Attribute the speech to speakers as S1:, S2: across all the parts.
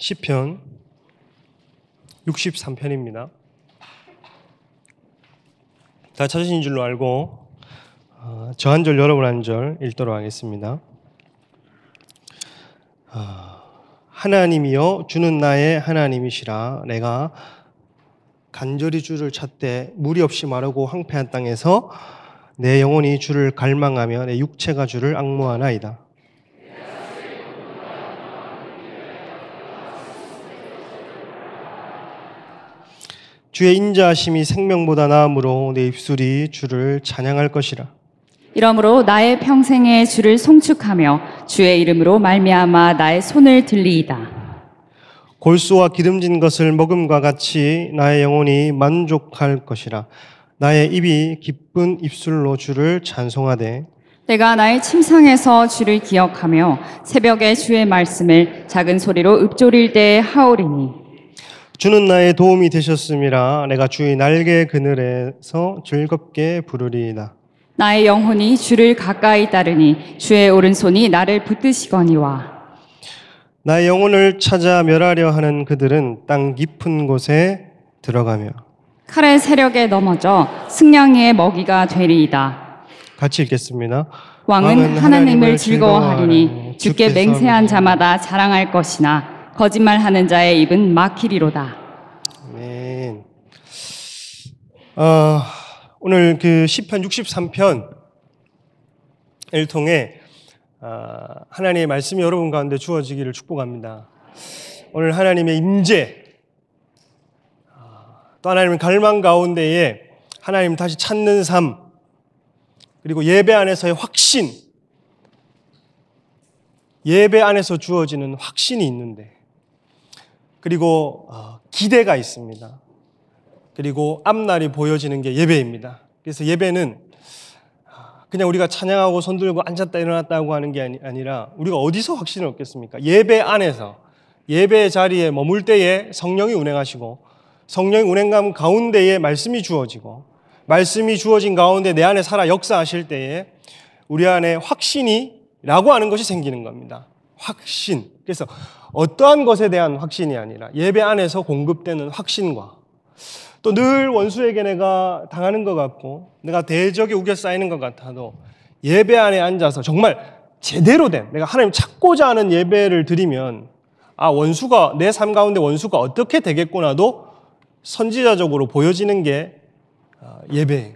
S1: 시편 63편입니다. 다 찾으신 줄로 알고 저 한 절 여러분 한 절 읽도록 하겠습니다. 하나님이여 주는 나의 하나님이시라. 내가 간절히 주를 찾되 무리 없이 마르고 황폐한 땅에서 내 영혼이 주를 갈망하며 내 육체가 주를 앙모하나이다. 주의 인자하심이 생명보다 나음으로 내 입술이 주를 찬양할 것이라.
S2: 이러므로 나의 평생에 주를 송축하며 주의 이름으로 말미암아 나의 손을 들리이다.
S1: 골수와 기름진 것을 먹음과 같이 나의 영혼이 만족할 것이라. 나의 입이 기쁜 입술로 주를 찬송하되
S2: 내가 나의 침상에서 주를 기억하며 새벽에 주의 말씀을 작은 소리로 읊조릴 때에 하오리니
S1: 주는 나의 도움이 되셨음이라. 내가 주의 날개 그늘에서 즐겁게 부르리이다.
S2: 나의 영혼이 주를 가까이 따르니 주의 오른손이 나를 붙드시거니와.
S1: 나의 영혼을 찾아 멸하려 하는 그들은 땅 깊은 곳에 들어가며
S2: 칼의 세력에 넘어져 승냥이의 먹이가 되리이다.
S1: 같이 읽겠습니다.
S2: 왕은 하나님을 즐거워하리니 주께 맹세한 자마다 자랑할 것이나 거짓말하는 자의 입은 막히리로다.
S1: 아멘. 오늘 그 시편 63편을 통해 하나님의 말씀이 여러분 가운데 주어지기를 축복합니다. 오늘 하나님의 임재, 또 하나님의 갈망 가운데에 하나님 다시 찾는 삶, 그리고 예배 안에서의 확신, 예배 안에서 주어지는 확신이 있는데, 그리고 기대가 있습니다. 그리고 앞날이 보여지는 게 예배입니다. 그래서 예배는 그냥 우리가 찬양하고 손들고 앉았다 일어났다고 하는 게 아니라 우리가 어디서 확신을 얻겠습니까? 예배 안에서, 예배의 자리에 머물 때에 성령이 운행하시고, 성령의 운행감 가운데에 말씀이 주어지고, 말씀이 주어진 가운데 내 안에 살아 역사하실 때에 우리 안에 확신이라고 하는 것이 생기는 겁니다. 확신. 그래서 어떠한 것에 대한 확신이 아니라 예배 안에서 공급되는 확신과, 또 늘 원수에게 내가 당하는 것 같고 내가 대적에 우겨 쌓이는 것 같아도 예배 안에 앉아서 정말 제대로 된, 내가 하나님 찾고자 하는 예배를 드리면 원수가, 내 삶 가운데 원수가 어떻게 되겠구나도 선지자적으로 보여지는 게 예배예요.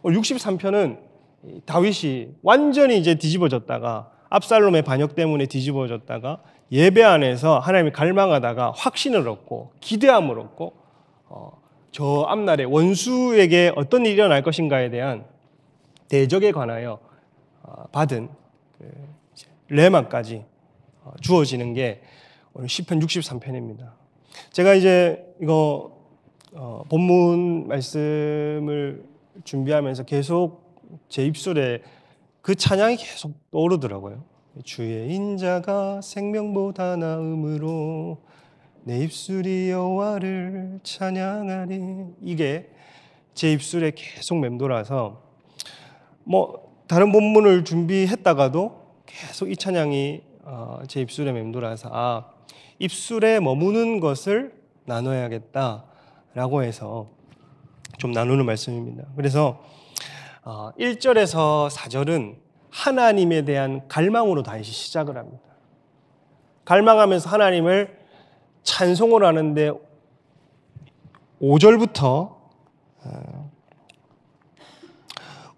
S1: 오늘 63편은 다윗이 완전히 이제 뒤집어졌다가, 압살롬의 반역 때문에 뒤집어졌다가 예배 안에서 하나님을 갈망하다가 확신을 얻고 기대함을 얻고 저 앞날에 원수에게 어떤 일이 일어날 것인가에 대한 대적에 관하여 받은 레마까지 주어지는 게 오늘 시편 63편입니다. 제가 이제 이거 본문 말씀을 준비하면서 계속 제 입술에 그 찬양이 계속 떠오르더라고요. 주의 인자가 생명보다 나음으로 내 입술이 여호와를 찬양하리. 이게 제 입술에 계속 맴돌아서 다른 본문을 준비했다가도 계속 이 찬양이 제 입술에 맴돌아서 입술에 머무는 것을 나눠야겠다라고 해서 좀 나누는 말씀입니다. 그래서 1절에서 4절은 하나님에 대한 갈망으로 다시 시작을 합니다. 갈망하면서 하나님을 찬송을 하는데 5절부터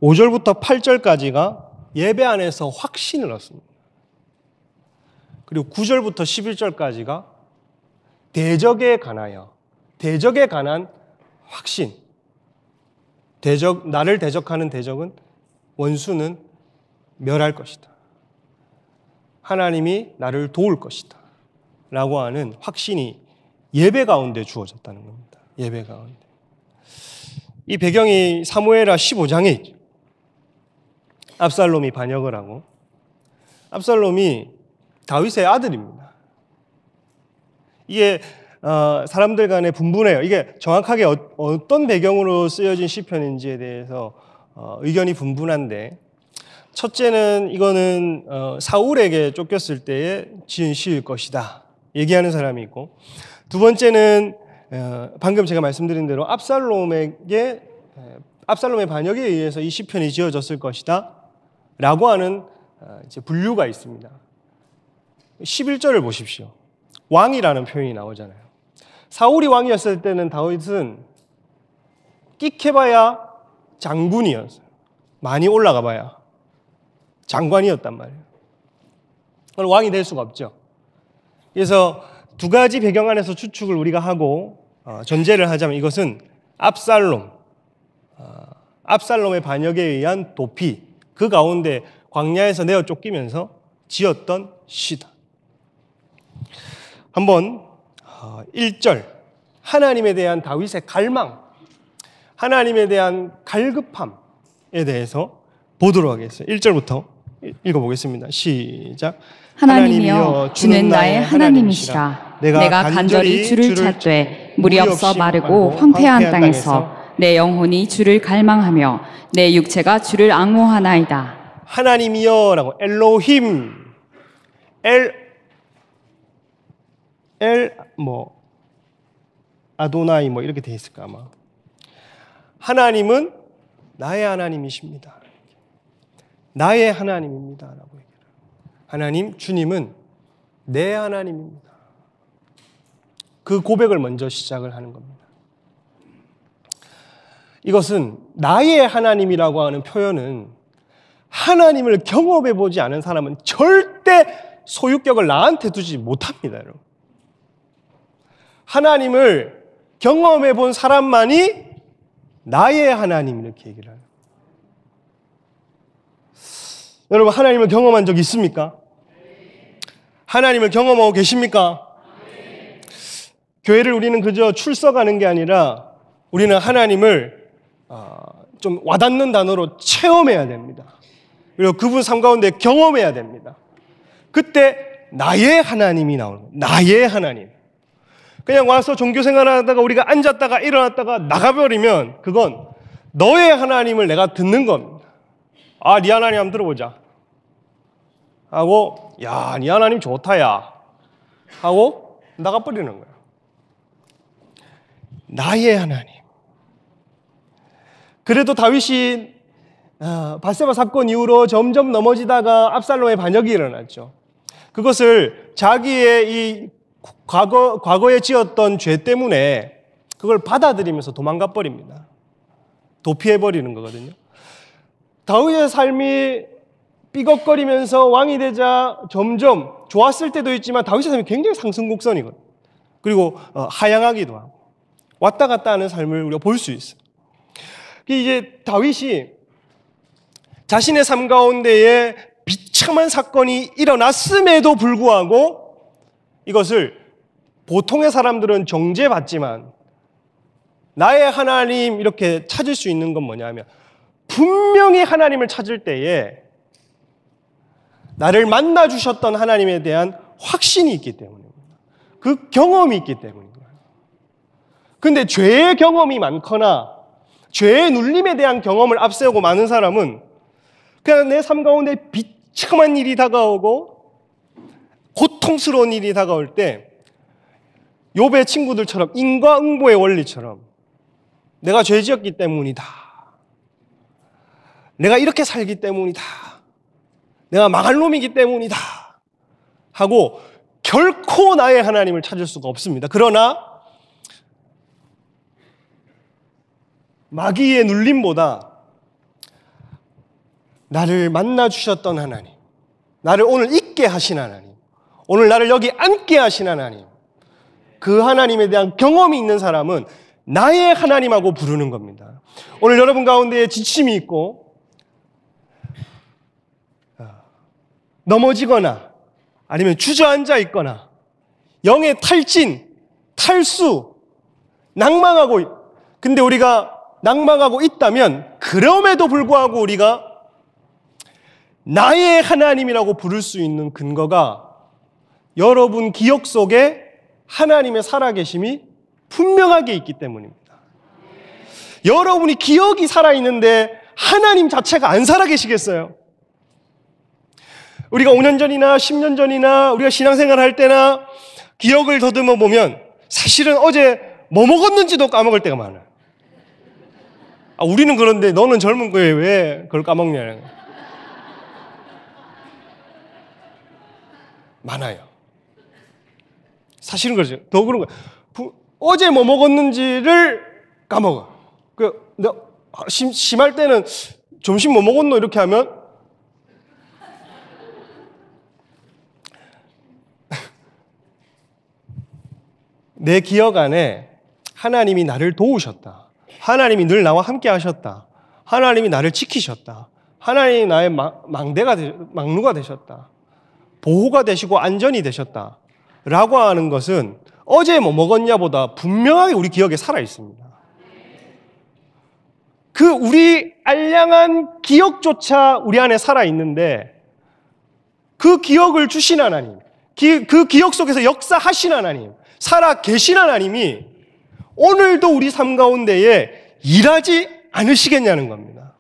S1: 8절까지가 예배 안에서 확신을 얻습니다. 그리고 9절부터 11절까지가 대적에 관한 확신. 나를 대적하는 대적은, 원수는 멸할 것이다. 하나님이 나를 도울 것이다. 라고 하는 확신이 예배 가운데 주어졌다는 겁니다. 예배 가운데. 이 배경이 사무엘하 15장에 있죠. 압살롬이 반역을 하고, 압살롬이 다윗의 아들입니다. 이게 사람들 간에 분분해요. 이게 정확하게 어떤 배경으로 쓰여진 시편인지에 대해서 의견이 분분한데, 첫째는 이거는 사울에게 쫓겼을 때에 지은 시일 것이다 얘기하는 사람이 있고, 두 번째는 방금 제가 말씀드린 대로 압살롬의 반역에 의해서 이 시편이 지어졌을 것이다 라고 하는 이제 분류가 있습니다. 11절을 보십시오. 왕이라는 표현이 나오잖아요. 사울이 왕이었을 때는 다윗은 끽해봐야 장군이었어요. 많이 올라가 봐야 장관이었단 말이에요. 그럼 왕이 될 수가 없죠. 그래서 두 가지 배경 안에서 추측을 우리가 하고 전제를 하자면 이것은 압살롬의 반역에 의한 도피, 그 가운데 광야에서 내어 쫓기면서 지었던 시다. 한번 1절 하나님에 대한 다윗의 갈망, 하나님에 대한 갈급함에 대해서 보도록 하겠습니다. 1절부터 읽어보겠습니다. 시작.
S2: 하나님이여 주는 나의 하나님이시라. 내가 간절히 주를 찾되 물이 없어 마르고 황폐한 땅에서 내 영혼이 주를 갈망하며 내 육체가 주를 앙호하나이다.
S1: 하나님이여라고 엘로힘 아도나이 이렇게 돼 있을까 아마. 하나님은 나의 하나님이십니다. 나의 하나님입니다라고 얘기해요. 하나님, 주님은 내 하나님입니다. 그 고백을 먼저 시작을 하는 겁니다. 이것은 나의 하나님이라고 하는 표현은 하나님을 경험해 보지 않은 사람은 절대 소유격을 나한테 두지 못합니다, 여러분. 하나님을 경험해 본 사람만이 나의 하나님 이렇게 얘기를 해요. 여러분, 하나님을 경험한 적 있습니까? 하나님을 경험하고 계십니까? 교회를 우리는 그저 출석하는 게 아니라 우리는 하나님을 좀 와닿는 단어로 체험해야 됩니다. 그리고 그분 삶 가운데 경험해야 됩니다. 그때 나의 하나님이 나오는 거예요. 나의 하나님. 그냥 와서 종교 생활하다가 우리가 앉았다가 일어났다가 나가버리면 그건 너의 하나님을 내가 듣는 겁니다. 아, 네 하나님 한번 들어보자 하고, 야, 네 하나님 좋다 야 하고 나가버리는 거예요. 나의 하나님. 그래도 다윗이 밧세바 사건 이후로 점점 넘어지다가 압살롬의 반역이 일어났죠. 그것을 자기의 이 과거에 지었던 죄 때문에 그걸 받아들이면서 도망가 버립니다. 도피해 버리는 거거든요. 다윗의 삶이 삐걱거리면서 왕이 되자 점점 좋았을 때도 있지만 다윗의 삶이 굉장히 상승곡선이거든요. 그리고 하향하기도 하고 왔다 갔다 하는 삶을 우리가 볼 수 있어요. 이제 다윗이 자신의 삶 가운데에 비참한 사건이 일어났음에도 불구하고 이것을 보통의 사람들은 정죄받지만 나의 하나님 이렇게 찾을 수 있는 건 뭐냐면 분명히 하나님을 찾을 때에 나를 만나 주셨던 하나님에 대한 확신이 있기 때문입니다. 그 경험이 있기 때문입니다. 근데 죄의 경험이 많거나 죄의 눌림에 대한 경험을 앞세우고 많은 사람은 그냥 내 삶 가운데 비참한 일이 다가오고 고통스러운 일이 다가올 때 욥의 친구들처럼 인과응보의 원리처럼 내가 죄 지었기 때문이다. 내가 이렇게 살기 때문이다. 내가 망할 놈이기 때문이다. 하고 결코 나의 하나님을 찾을 수가 없습니다. 그러나 마귀의 눌림보다 나를 만나 주셨던 하나님, 나를 오늘 있게 하신 하나님, 오늘 나를 여기 앉게 하신 하나님, 그 하나님에 대한 경험이 있는 사람은 나의 하나님하고 부르는 겁니다. 오늘 여러분 가운데 지침이 있고 넘어지거나 아니면 주저앉아 있거나 영의 탈진, 탈수, 낭망하고 근데 우리가 낭망하고 있다면 그럼에도 불구하고 우리가 나의 하나님이라고 부를 수 있는 근거가 여러분 기억 속에 하나님의 살아계심이 분명하게 있기 때문입니다. 여러분이 기억이 살아있는데 하나님 자체가 안 살아계시겠어요? 우리가 5년 전이나 10년 전이나 우리가 신앙생활 할 때나 기억을 더듬어 보면 사실은 어제 뭐 먹었는지도 까먹을 때가 많아요. 우리는 그런데 너는 젊은 거에 왜 그걸 까먹냐. 많아요. 사실은 그렇죠. 더 그런 거예요. 어제 뭐 먹었는지를 까먹어. 심할 때는 점심 뭐 먹었노 이렇게 하면 내 기억 안에 하나님이 나를 도우셨다. 하나님이 늘 나와 함께 하셨다. 하나님이 나를 지키셨다. 하나님이 나의 막루가 되셨다. 보호가 되시고 안전이 되셨다. 라고 하는 것은 어제 뭐 먹었냐보다 분명하게 우리 기억에 살아 있습니다. 그 우리 알량한 기억조차 우리 안에 살아 있는데 그 기억을 주신 하나님, 그 기억 속에서 역사하신 하나님, 살아 계신 하나님이 오늘도 우리 삶 가운데에 일하지 않으시겠냐는 겁니다.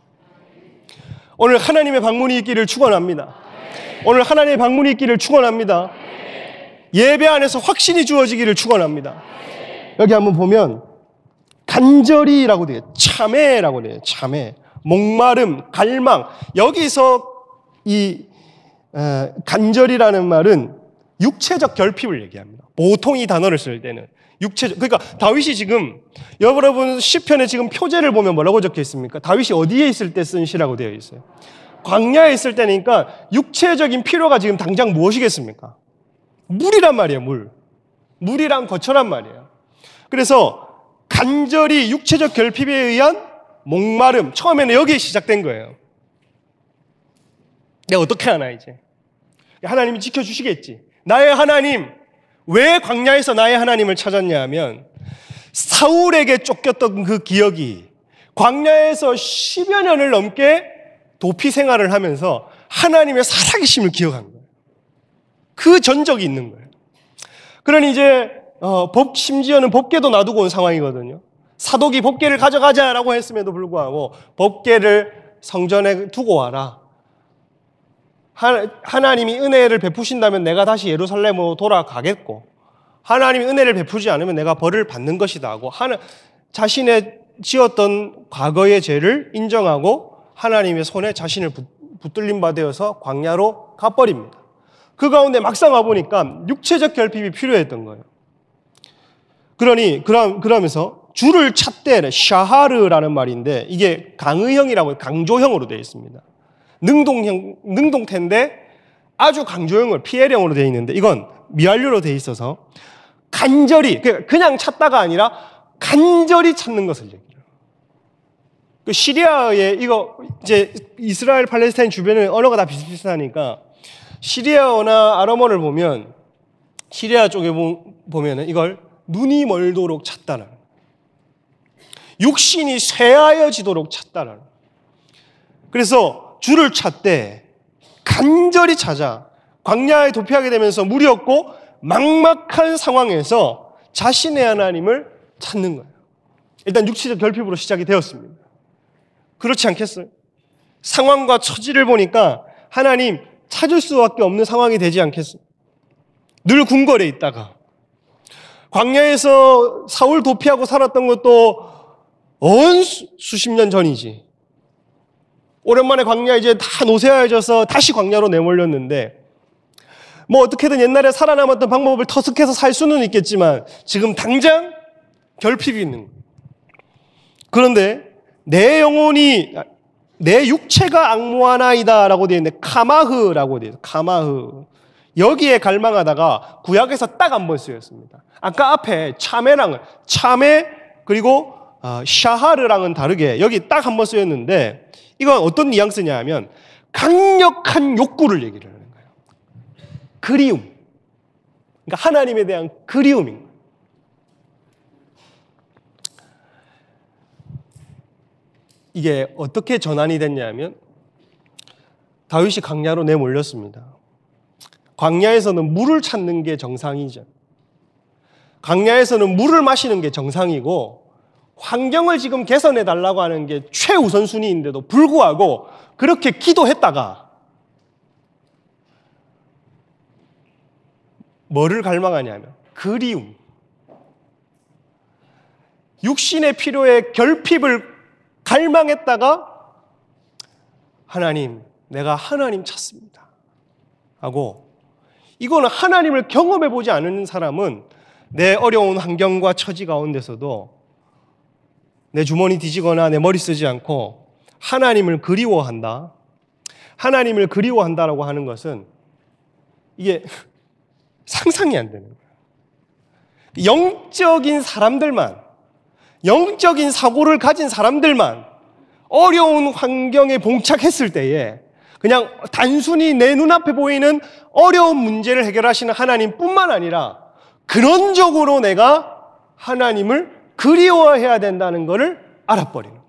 S1: 오늘 하나님의 방문이 있기를 축원합니다. 오늘 하나님의 방문이 있기를 축원합니다. 예배 안에서 확신이 주어지기를 축원합니다. 여기 한번 보면 간절히라고 돼요. 참회라고 돼요. 참회. 목마름, 갈망. 여기서 이 간절이라는 말은 육체적 결핍을 얘기합니다. 보통 이 단어를 쓸 때는 육체적. 그러니까 다윗이 지금 여러분 시편에 지금 표제를 보면 뭐라고 적혀 있습니까? 다윗이 어디에 있을 때 쓴 시라고 되어 있어요. 광야에 있을 때니까 육체적인 필요가 지금 당장 무엇이겠습니까? 물이란 말이에요. 물이란 거처란 말이에요. 그래서 간절히 육체적 결핍에 의한 목마름, 처음에는 여기에 시작된 거예요. 내가 어떻게 하나 이제. 하나님이 지켜주시겠지. 나의 하나님, 왜 광야에서 나의 하나님을 찾았냐 하면 사울에게 쫓겼던 그 기억이 광야에서 10여 년을 넘게 도피 생활을 하면서 하나님의 살아계심을 기억한 거예요. 그 전적이 있는 거예요. 그러니 이제 심지어는 법궤도 놔두고 온 상황이거든요. 사독이 법궤를 가져가자라고 했음에도 불구하고 법궤를 성전에 두고 와라. 하나님이 은혜를 베푸신다면 내가 다시 예루살렘으로 돌아가겠고 하나님이 은혜를 베푸지 않으면 내가 벌을 받는 것이다 하고 자신의 지었던 과거의 죄를 인정하고 하나님의 손에 자신을 붙들림 바 되어서 광야로 가버립니다. 그 가운데 막상 와보니까 육체적 결핍이 필요했던 거예요. 그러면서 주를 찾되 샤하르라는 말인데 이게 강의형이라고 강조형으로 되어 있습니다. 능동태인데 아주 강조형을 피해령으로 되어 있는데 이건 미완료로 되어 있어서 간절히 그냥 찾다가 아니라 간절히 찾는 것을 얘기해요. 그 시리아의 이거 이제 이스라엘 팔레스타인 주변은 언어가 다 비슷비슷하니까 시리아어나 아람어를 보면 시리아 쪽에 보면은 이걸 눈이 멀도록 찾다라는 육신이 쇠하여지도록 찾다라는 그래서 주를 찾되 간절히 찾아 광야에 도피하게 되면서 물이 없고 막막한 상황에서 자신의 하나님을 찾는 거예요. 일단 육체적 결핍으로 시작이 되었습니다. 그렇지 않겠어요? 상황과 처지를 보니까 하나님 찾을 수밖에 없는 상황이 되지 않겠어요? 늘 궁궐에 있다가 광야에서 사울 도피하고 살았던 것도 수십 년 전이지. 오랜만에 광야 이제 다 노쇠하여져서 다시 광야로 내몰렸는데 뭐 어떻게든 옛날에 살아남았던 방법을 터득해서 살 수는 있겠지만 지금 당장 결핍이 있는 거예요. 그런데 내 영혼이 내 육체가 악무하나이다 라고 되어 있는데 카마흐라고 되어 있어요. 카마흐. 여기에 갈망하다가 구약에서 딱 한 번 쓰였습니다. 아까 앞에 참회 그리고 샤하르랑은 다르게 여기 딱 한 번 쓰였는데 이건 어떤 뉘앙스냐 하면 강력한 욕구를 얘기를 하는 거예요. 그리움. 그러니까 하나님에 대한 그리움인 거예요. 이게 어떻게 전환이 됐냐면 다윗이 광야로 내몰렸습니다. 광야에서는 물을 찾는 게 정상이죠. 광야에서는 물을 마시는 게 정상이고 환경을 지금 개선해 달라고 하는 게 최우선순위인데도 불구하고 그렇게 기도했다가 뭐를 갈망하냐면 그리움. 육신의 필요에 결핍을 갈망했다가 하나님, 내가 하나님 찾습니다 하고, 이거는 하나님을 경험해 보지 않은 사람은 내 어려운 환경과 처지 가운데서도 내 주머니 뒤지거나 내 머리 쓰지 않고 하나님을 그리워한다. 하나님을 그리워한다라고 하는 것은 이게 상상이 안 되는 거예요. 영적인 사람들만, 영적인 사고를 가진 사람들만 어려운 환경에 봉착했을 때에 그냥 단순히 내 눈앞에 보이는 어려운 문제를 해결하시는 하나님뿐만 아니라 근원적으로 내가 하나님을 그리워해야 된다는 것을 알아버리는 거예요.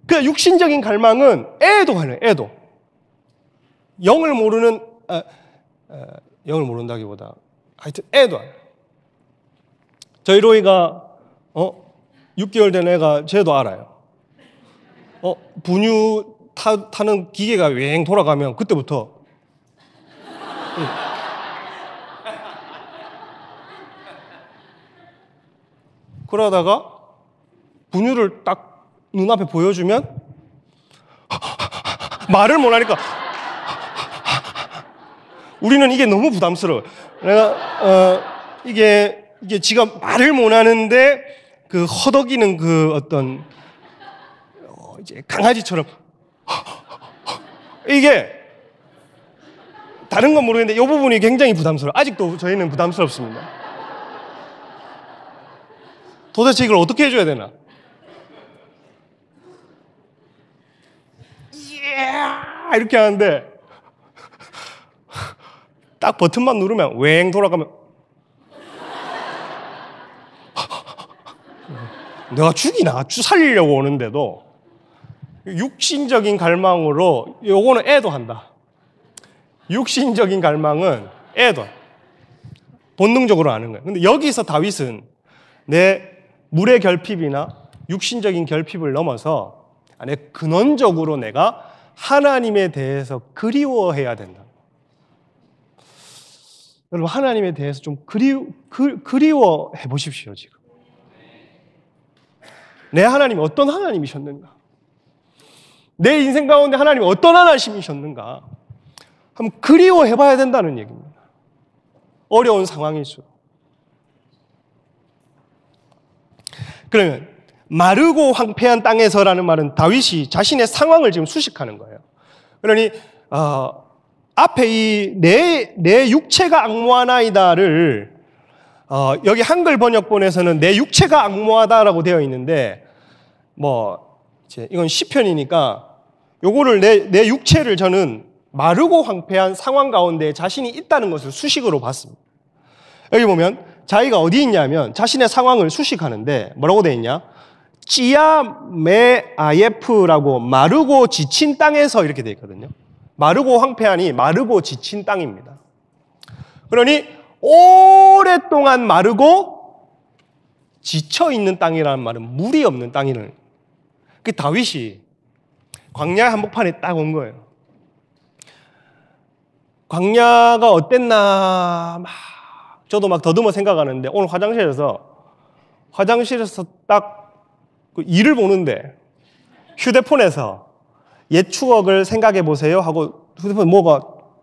S1: 그 육신적인 갈망은 애도하는 애도. 영을 모르는 영을 모른다기보다 하여튼 애도하는. 저희 로이가 6개월 된 애가 쟤도 알아요. 분유 타는 기계가 웽 돌아가면 그때부터 그러다가 분유를 딱 눈앞에 보여주면 말을 못하니까 우리는 이게 너무 부담스러워요. 내가 이게 지가 말을 못하는데 그 허덕이는 그 어떤 이제 강아지처럼 이게 다른 건 모르겠는데 이 부분이 굉장히 부담스러워요. 아직도 저희는 부담스럽습니다. 도대체 이걸 어떻게 해줘야 되나? 이렇게 하는데 딱 버튼만 누르면 웽 돌아가면 내가 죽이나 살리려고 오는데도 육신적인 갈망으로 요거는 애도한다. 육신적인 갈망은 애도 본능적으로 아는 거예요. 근데 여기서 다윗은 내 물의 결핍이나 육신적인 결핍을 넘어서 안에 근원적으로 내가 하나님에 대해서 그리워해야 된다. 여러분 하나님에 대해서 좀 그리워해 보십시오. 지금 내 하나님이 어떤 하나님이셨는가? 내 인생 가운데 하나님이 어떤 하나님이셨는가? 한번 그리워해 봐야 된다는 얘기입니다. 어려운 상황일수록. 그러면 마르고 황폐한 땅에서라는 말은 다윗이 자신의 상황을 지금 수식하는 거예요. 그러니 앞에 이 내 육체가 악무하나이다를 여기 한글 번역본에서는 내 육체가 악무하다라고 되어 있는데 이제 이건 시편이니까 요거를 내 육체를 저는 마르고 황폐한 상황 가운데 자신이 있다는 것을 수식으로 봤습니다. 여기 보면 자기가 어디 있냐면 자신의 상황을 수식하는데 뭐라고 되어 있냐? 찌야메아예프라고 마르고 지친 땅에서 이렇게 되어 있거든요. 마르고 황폐하니 마르고 지친 땅입니다. 그러니 오랫동안 마르고 지쳐있는 땅이라는 말은 물이 없는 땅이라는. 그 다윗이 광야 한복판에 딱 온 거예요. 광야가 어땠나 저도 막 더듬어 생각하는데 오늘 화장실에서 딱 그 일을 보는데 휴대폰에서 옛 추억을 생각해 보세요 하고 휴대폰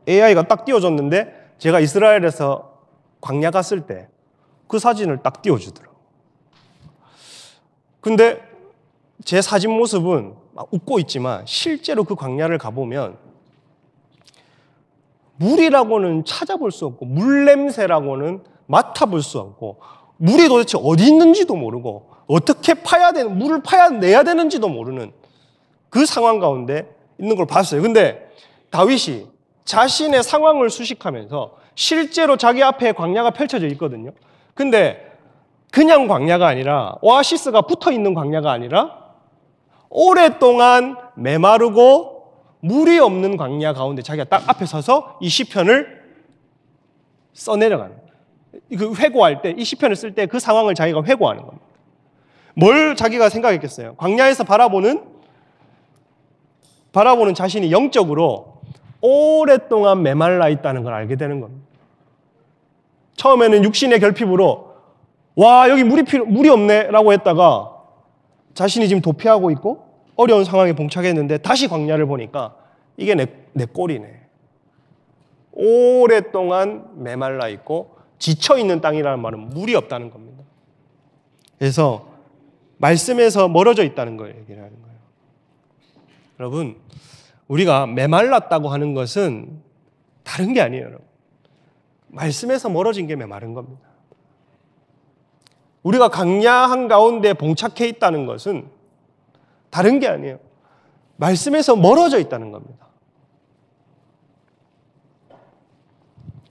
S1: AI가 딱 띄워줬는데 제가 이스라엘에서 광야 갔을 때 그 사진을 딱 띄워주더라고요. 근데 제 사진 모습은 막 웃고 있지만 실제로 그 광야를 가보면 물이라고는 찾아볼 수 없고 물 냄새라고는 맡아볼 수 없고 물이 도대체 어디 있는지도 모르고 어떻게 물을 파야내야 되는지도 모르는 그 상황 가운데 있는 걸 봤어요. 근데 다윗이 자신의 상황을 수식하면서 실제로 자기 앞에 광야가 펼쳐져 있거든요. 근데 그냥 광야가 아니라 오아시스가 붙어있는 광야가 아니라 오랫동안 메마르고 물이 없는 광야 가운데 자기가 딱 앞에 서서 이 시편을 써내려가는 거예요. 그 회고할 때, 이 시편을 쓸 때 그 상황을 자기가 회고하는 겁니다. 뭘 자기가 생각했겠어요? 광야에서 바라보는 자신이 영적으로 오랫동안 메말라 있다는 걸 알게 되는 겁니다. 처음에는 육신의 결핍으로 와 여기 물이 없네라고 했다가 자신이 지금 도피하고 있고 어려운 상황에 봉착했는데 다시 광야를 보니까 이게 내 꼴이네. 오랫동안 메말라 있고 지쳐있는 땅이라는 말은 물이 없다는 겁니다. 그래서 말씀에서 멀어져 있다는 걸 얘기를 하는 거예요. 여러분, 우리가 메말랐다고 하는 것은 다른 게 아니에요. 여러분. 말씀에서 멀어진 게 메마른 겁니다. 우리가 광야 한가운데 봉착해 있다는 것은 다른 게 아니에요. 말씀에서 멀어져 있다는 겁니다.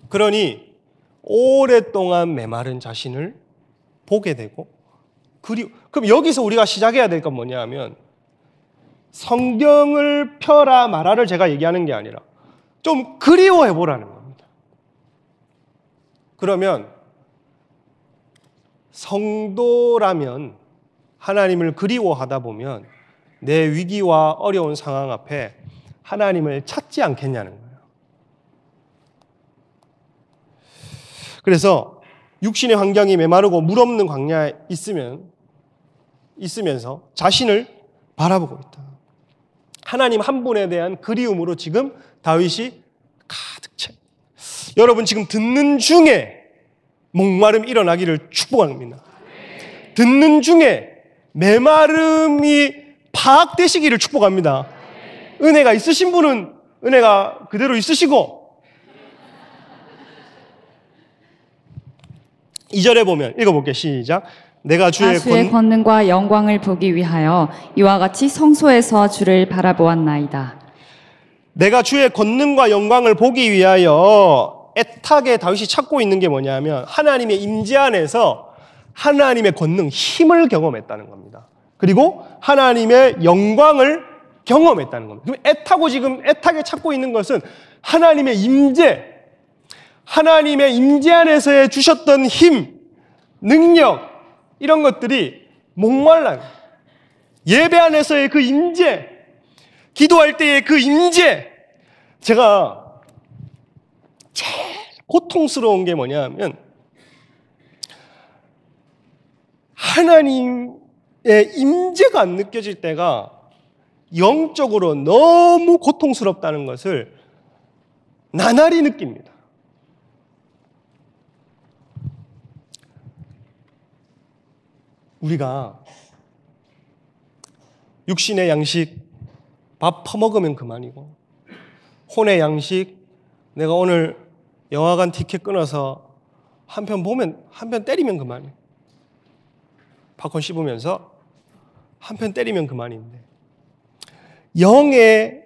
S1: 그러니 오랫동안 메마른 자신을 보게 되고 그럼 여기서 우리가 시작해야 될 건 뭐냐 하면 성경을 펴라 말아를 제가 얘기하는 게 아니라 좀 그리워해 보라는 겁니다. 그러면 성도라면 하나님을 그리워하다 보면 내 위기와 어려운 상황 앞에 하나님을 찾지 않겠냐는 거예요. 그래서 육신의 환경이 메마르고 물 없는 광야에 있으면서 자신을 바라보고 있다. 하나님 한 분에 대한 그리움으로 지금 다윗이 가득 차. 여러분 지금 듣는 중에 목마름이 일어나기를 축복합니다. 듣는 중에 메마름이 파악되시기를 축복합니다. 은혜가 있으신 분은 은혜가 그대로 있으시고 2절에 보면 읽어볼게요. 시작. 내가 주의
S2: 권능과 영광을 보기 위하여 이와 같이 성소에서 주를 바라보았나이다.
S1: 내가 주의 권능과 영광을 보기 위하여 애타게 다윗이 찾고 있는 게 뭐냐면 하나님의 임재 안에서 하나님의 권능, 힘을 경험했다는 겁니다. 그리고 하나님의 영광을 경험했다는 겁니다. 그럼 애타게 찾고 있는 것은 하나님의 임재, 하나님의 임재 안에서 주셨던 힘, 능력 이런 것들이 목말라요. 예배 안에서의 그 임재, 기도할 때의 그 임재. 제가 제일 고통스러운 게 뭐냐면 하나님의 임재가 안 느껴질 때가 영적으로 너무 고통스럽다는 것을 나날이 느낍니다. 우리가 육신의 양식 밥 퍼먹으면 그만이고 혼의 양식 내가 오늘 영화관 티켓 끊어서 한 편 보면 한 편 때리면 그만이에요. 팝콘 씹으면서 한 편 때리면 그만인데 영의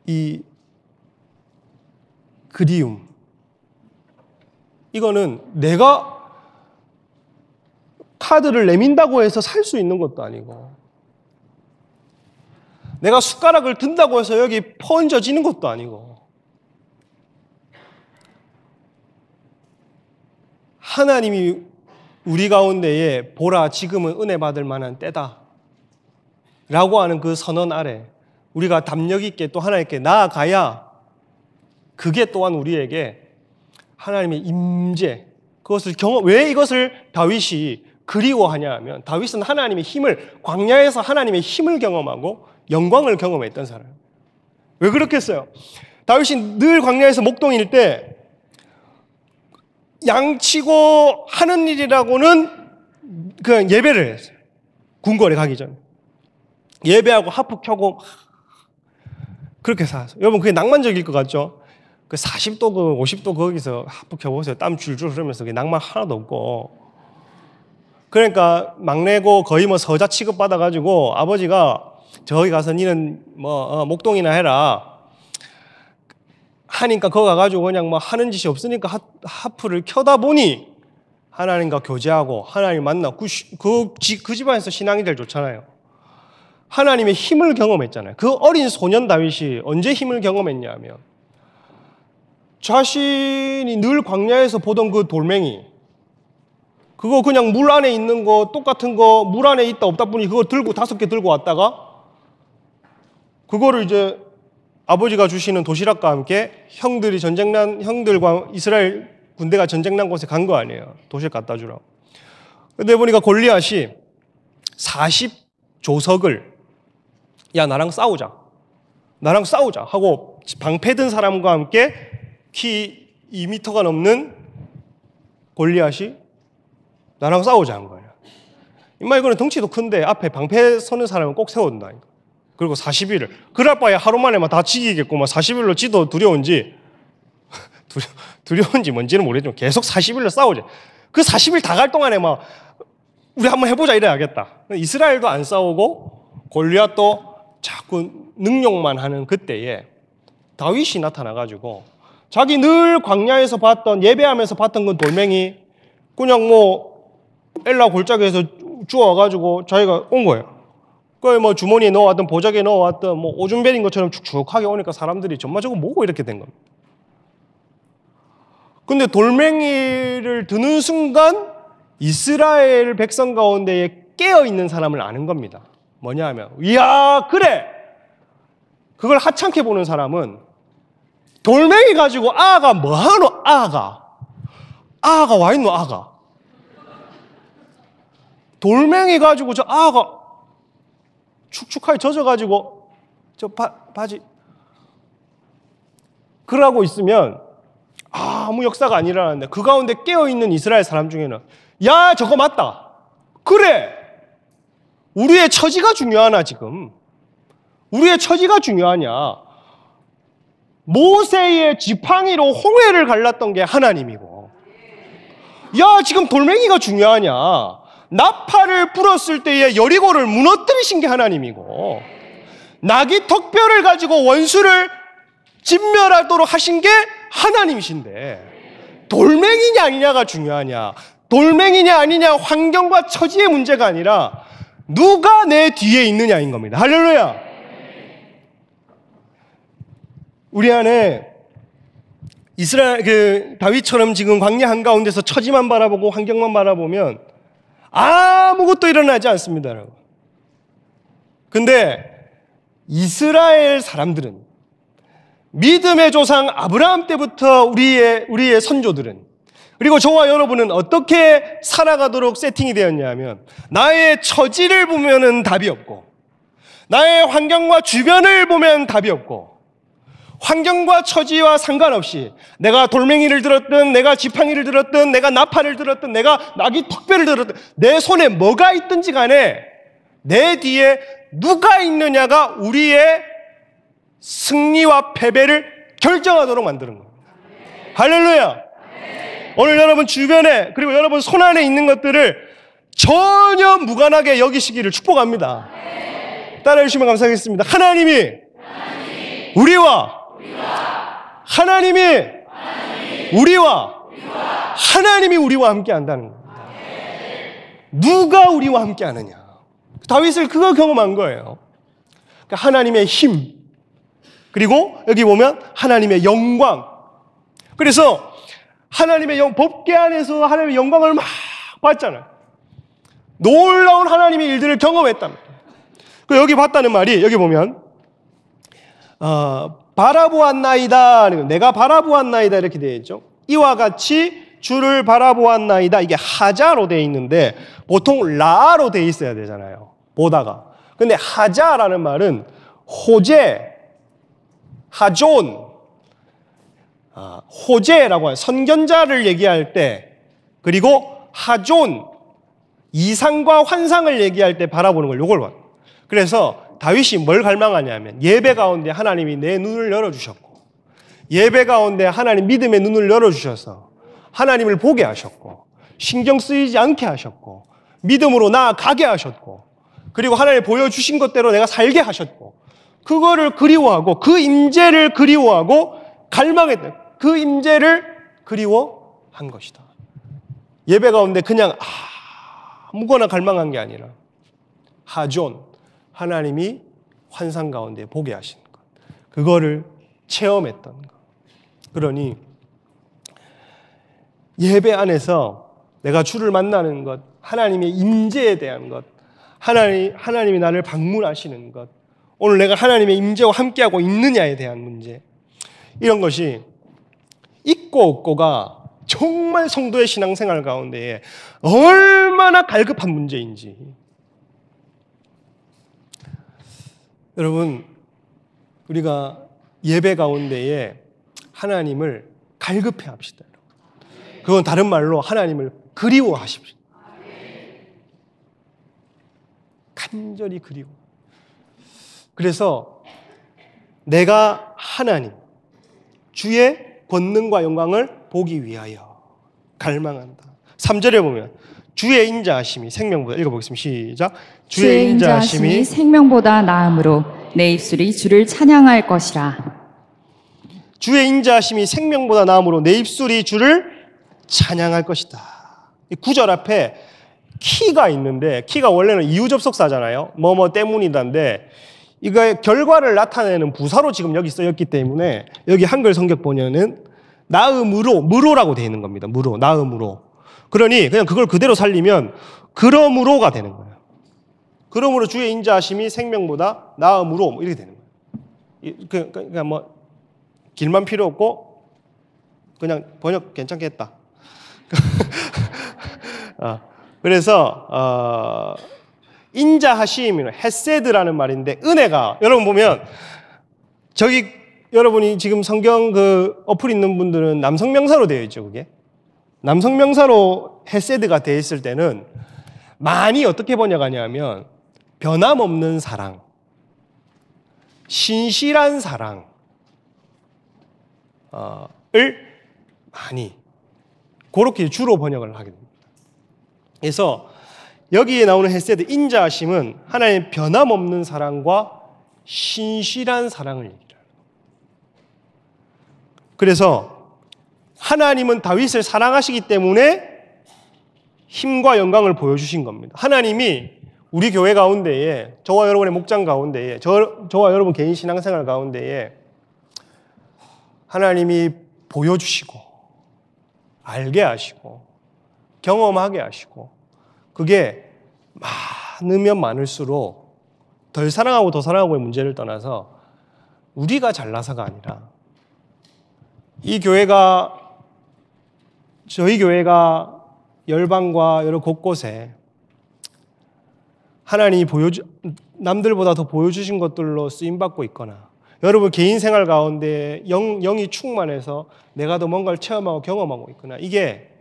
S1: 이 그리움 이거는 내가 카드를 내민다고 해서 살 수 있는 것도 아니고 내가 숟가락을 든다고 해서 여기 퍼얹어지는 것도 아니고 하나님이 우리 가운데에 보라 지금은 은혜 받을 만한 때다 라고 하는 그 선언 아래 우리가 담력 있게 또 하나님께 나아가야 그게 또한 우리에게 하나님의 임재 그것을 왜 이것을 다윗이 그리워하냐 하면 다윗은 하나님의 힘을 광야에서 하나님의 힘을 경험하고 영광을 경험했던 사람. 왜 그렇겠어요? 다윗이 늘 광야에서 목동일 때 양치고 하는 일이라고는 그냥 예배를 했어요. 궁궐에 가기 전에. 예배하고 하프 켜고 그렇게 살았어요. 여러분 그게 낭만적일 것 같죠? 그 40도 그 50도 거기서 하프 켜보세요. 땀 줄줄 흐르면서 그게 낭만 하나도 없고 그러니까 막내고 거의 뭐 서자 취급받아가지고 아버지가 저기 가서 니는 목동이나 해라 하니까 거기 가가지고 그냥 뭐 하는 짓이 없으니까 하프를 켜다 보니 하나님과 교제하고 하나님 만나 그 집안에서 신앙이들 좋잖아요. 하나님의 힘을 경험했잖아요. 그 어린 소년 다윗이 언제 힘을 경험했냐면 자신이 늘 광야에서 보던 그 돌멩이 그거 그냥 물 안에 있는 거 똑같은 거 물 안에 있다 없다 뿐이 그거 들고 5개 들고 왔다가 그거를 이제 아버지가 주시는 도시락과 함께 형들이 전쟁난 형들과 이스라엘 군대가 전쟁 난 곳에 간 거 아니에요. 도시를 갖다 주라고. 근데 보니까 골리앗이 40조석을 야 나랑 싸우자 하고 방패든 사람과 함께 키 2m가 넘는 골리앗이 나랑 싸우자 한 거예요. 임마 이거는 덩치도 큰데 앞에 방패 서는 사람은 꼭 세워둔다. 그리고 40일을 그럴 바에 하루 만에 다 지기겠고 40일로 지도 두려운지 뭔지는 모르겠지만 계속 40일로 싸우자. 그 40일 다 갈 동안에 우리 한번 해보자 이래야겠다. 이스라엘도 안 싸우고 골리앗도 자꾸 능욕만 하는 그때에 다윗이 나타나가지고 자기 늘 광야에서 봤던 예배하면서 봤던 건 돌멩이 그냥 엘라 골짜기에서 주워가지고 자기가 온 거예요. 그걸 주머니에 넣어왔던 보자기에 넣어왔던 오줌 베린 것처럼 축축하게 오니까 사람들이 정말 저거 뭐고 이렇게 된 겁니다. 근데 돌멩이를 드는 순간 이스라엘 백성 가운데에 깨어있는 사람을 아는 겁니다. 뭐냐 하면 이야 그래 그걸 하찮게 보는 사람은 돌멩이 가지고 아가 뭐하노 아가 와있노 아가 돌멩이 가지고 저 아가 축축하게 젖어가지고 저 바지 그러고 있으면 아무 역사가 안 일어나는데 그 가운데 깨어있는 이스라엘 사람 중에는 야 저거 맞다 그래 우리의 처지가 중요하나 지금 우리의 처지가 중요하냐 모세의 지팡이로 홍해를 갈랐던 게 하나님이고 야 지금 돌멩이가 중요하냐 나팔을 불었을 때에 여리고를 무너뜨리신 게 하나님이고 나귀 턱뼈를 가지고 원수를 진멸하도록 하신 게 하나님이신데 돌멩이냐 아니냐가 중요하냐 돌멩이냐 아니냐 환경과 처지의 문제가 아니라 누가 내 뒤에 있느냐인 겁니다. 할렐루야. 우리 안에 이스라엘 다윗처럼 지금 광야 한가운데서 처지만 바라보고 환경만 바라보면 아무것도 일어나지 않습니다, 여러분. 근데 이스라엘 사람들은 믿음의 조상 아브라함 때부터 우리의 선조들은 그리고 저와 여러분은 어떻게 살아가도록 세팅이 되었냐면 나의 처지를 보면은 답이 없고 나의 환경과 주변을 보면 답이 없고 환경과 처지와 상관없이 내가 돌멩이를 들었든 내가 지팡이를 들었든 내가 나팔을 들었든 내가 나귀 턱뼈를 들었든 내 손에 뭐가 있든지 간에 내 뒤에 누가 있느냐가 우리의 승리와 패배를 결정하도록 만드는 겁니다. 할렐루야. 오늘 여러분 주변에 그리고 여러분 손안에 있는 것들을 전혀 무관하게 여기시기를 축복합니다. 따라해 주시면 감사하겠습니다. 하나님이 우리와 하나님이 우리와 함께 한다는 겁니다. 누가 우리와 함께 하느냐. 다윗을 그거 경험한 거예요. 그러니까 하나님의 힘 그리고 여기 보면 하나님의 영광. 그래서 하나님의 법궤 안에서 하나님의 영광을 막 봤잖아요. 놀라운 하나님의 일들을 경험했답니다. 여기 봤다는 말이 여기 보면 바라보았나이다. 내가 바라보았나이다 이렇게 되어 있죠. 이와 같이 주를 바라보았나이다. 이게 하자로 되어 있는데 보통 라로 되어 있어야 되잖아요. 보다가. 근데 하자라는 말은 호재, 하존, 호재라고 해요. 선견자를 얘기할 때 그리고 하존, 이상과 환상을 얘기할 때 바라보는 걸 요걸 봐요. 그래서 다윗이 뭘 갈망하냐면 예배 가운데 하나님이 내 눈을 열어주셨고 예배 가운데 하나님 믿음의 눈을 열어주셔서 하나님을 보게 하셨고 신경 쓰이지 않게 하셨고 믿음으로 나아가게 하셨고 그리고 하나님 보여주신 것대로 내가 살게 하셨고 그거를 그리워하고 그 임재를 그리워하고 갈망했던 그 임재를 그리워한 것이다. 예배 가운데 그냥 아무거나 갈망한 게 아니라 하존 하나님이 환상 가운데 보게 하시는 것 그거를 체험했던 것. 그러니 예배 안에서 내가 주를 만나는 것 하나님의 임재에 대한 것 하나님이 나를 방문하시는 것 오늘 내가 하나님의 임재와 함께하고 있느냐에 대한 문제 이런 것이 있고 없고가 정말 성도의 신앙생활 가운데에 얼마나 갈급한 문제인지. 여러분, 우리가 예배 가운데에 하나님을 갈급해 합시다. 그건 다른 말로 하나님을 그리워하십시오. 간절히 그리워. 그래서 내가 하나님, 주의 권능과 영광을 보기 위하여 갈망한다. 3절에 보면 주의 인자하심이 생명보다, 읽어보겠습니다. 시작.
S2: 주의 인자하심이 생명보다 나음으로 내 입술이 주를 찬양할 것이라.
S1: 주의 인자하심이 생명보다 나음으로 내 입술이 주를 찬양할 것이다. 이 9절 앞에 키가 있는데, 키가 원래는 이유접속사잖아요. 뭐뭐 때문이다인데 이거의 결과를 나타내는 부사로 지금 여기 쓰였기 때문에 여기 한글 성격 번역은 나음으로, 무로라고 되어 있는 겁니다. 무로, 나음으로. 그러니 그냥 그걸 그대로 살리면 그러므로가 되는 거예요. 그러므로 주의 인자하심이 생명보다 나음으로, 이렇게 되는 거예요. 그러니까 뭐 길만 필요 없고 그냥 번역 괜찮겠다. 그래서 인자하심이는 헤세드라는 말인데, 은혜가, 여러분 보면 저기 여러분이 지금 성경 그 어플 있는 분들은 남성 명사로 되어 있죠. 그게 남성 명사로 헤세드가 되어 있을 때는 많이 어떻게 번역하냐면 변함없는 사랑, 신실한 사랑을 많이 그렇게 주로 번역을 하게 됩니다. 그래서 여기에 나오는 헤세드, 인자하심은 하나님의 변함없는 사랑과 신실한 사랑을 얘기해요. 그래서 하나님은 다윗을 사랑하시기 때문에 힘과 영광을 보여주신 겁니다. 하나님이 우리 교회 가운데에, 저와 여러분의 목장 가운데에, 저와 여러분 개인 신앙생활 가운데에 하나님이 보여주시고 알게 하시고 경험하게 하시고, 그게 많으면 많을수록 덜 사랑하고 더 사랑하고의 문제를 떠나서 우리가 잘나서가 아니라 저희 교회가 열방과 여러 곳곳에 하나님이 남들보다 더 보여주신 것들로 쓰임받고 있거나, 여러분 개인 생활 가운데 영이 충만해서 내가 더 뭔가를 체험하고 경험하고 있거나, 이게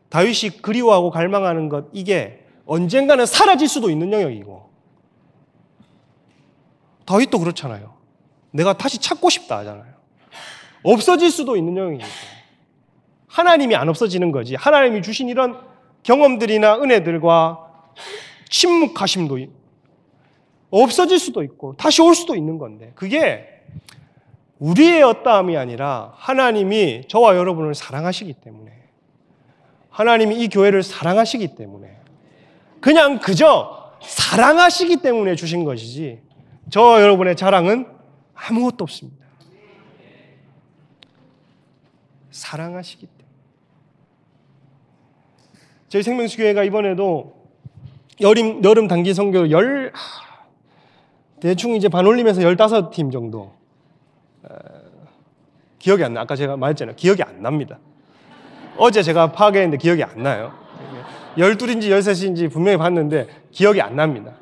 S1: 다윗이 그리워하고 갈망하는 것, 이게 언젠가는 사라질 수도 있는 영역이고, 다윗도 그렇잖아요. 내가 다시 찾고 싶다 하잖아요. 없어질 수도 있는 영역이고, 하나님이 안 없어지는 거지. 하나님이 주신 이런 경험들이나 은혜들과 침묵하심도 없어질 수도 있고 다시 올 수도 있는 건데, 그게 우리의 어떠함이 아니라 하나님이 저와 여러분을 사랑하시기 때문에, 하나님이 이 교회를 사랑하시기 때문에, 그냥 그저 사랑하시기 때문에 주신 것이지 저와 여러분의 자랑은 아무것도 없습니다. 사랑하시기 때문에. 저희 생명수교회가 이번에도 여름 단기 선교를 대충 이제 반올림에서 15팀 정도, 기억이 안 나. 아까 제가 말했잖아요. 기억이 안 납니다. 어제 제가 파악했는데 기억이 안 나요. 12인지 13인지 분명히 봤는데 기억이 안 납니다.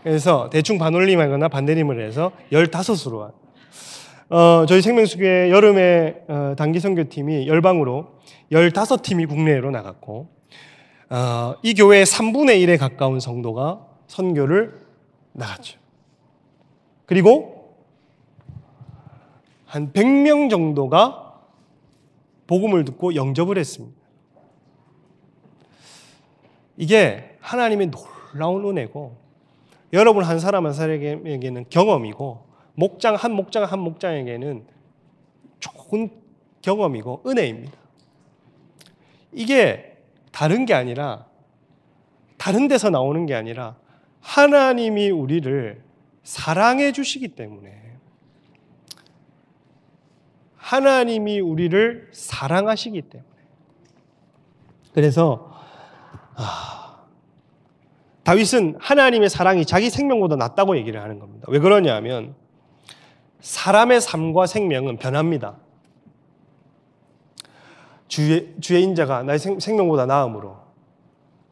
S1: 그래서 대충 반올림하거나 반대림을 해서 15으로 한 저희 생명수교회 여름에 단기 선교팀이 열방으로 15팀이 국내로 나갔고, 이 교회의 3분의 1에 가까운 성도가 선교를 나갔죠. 그리고 한 100명 정도가 복음을 듣고 영접을 했습니다. 이게 하나님의 놀라운 은혜고, 여러분 한 사람 한 사람에게는 경험이고, 한 목장에게는 좋은 경험이고 은혜입니다. 이게 다른 게 아니라, 다른 데서 나오는 게 아니라 하나님이 우리를 사랑해 주시기 때문에, 하나님이 우리를 사랑하시기 때문에. 그래서 다윗은 하나님의 사랑이 자기 생명보다 낫다고 얘기를 하는 겁니다. 왜 그러냐면 사람의 삶과 생명은 변합니다. 주의 인자가 나의 생명보다 나음으로,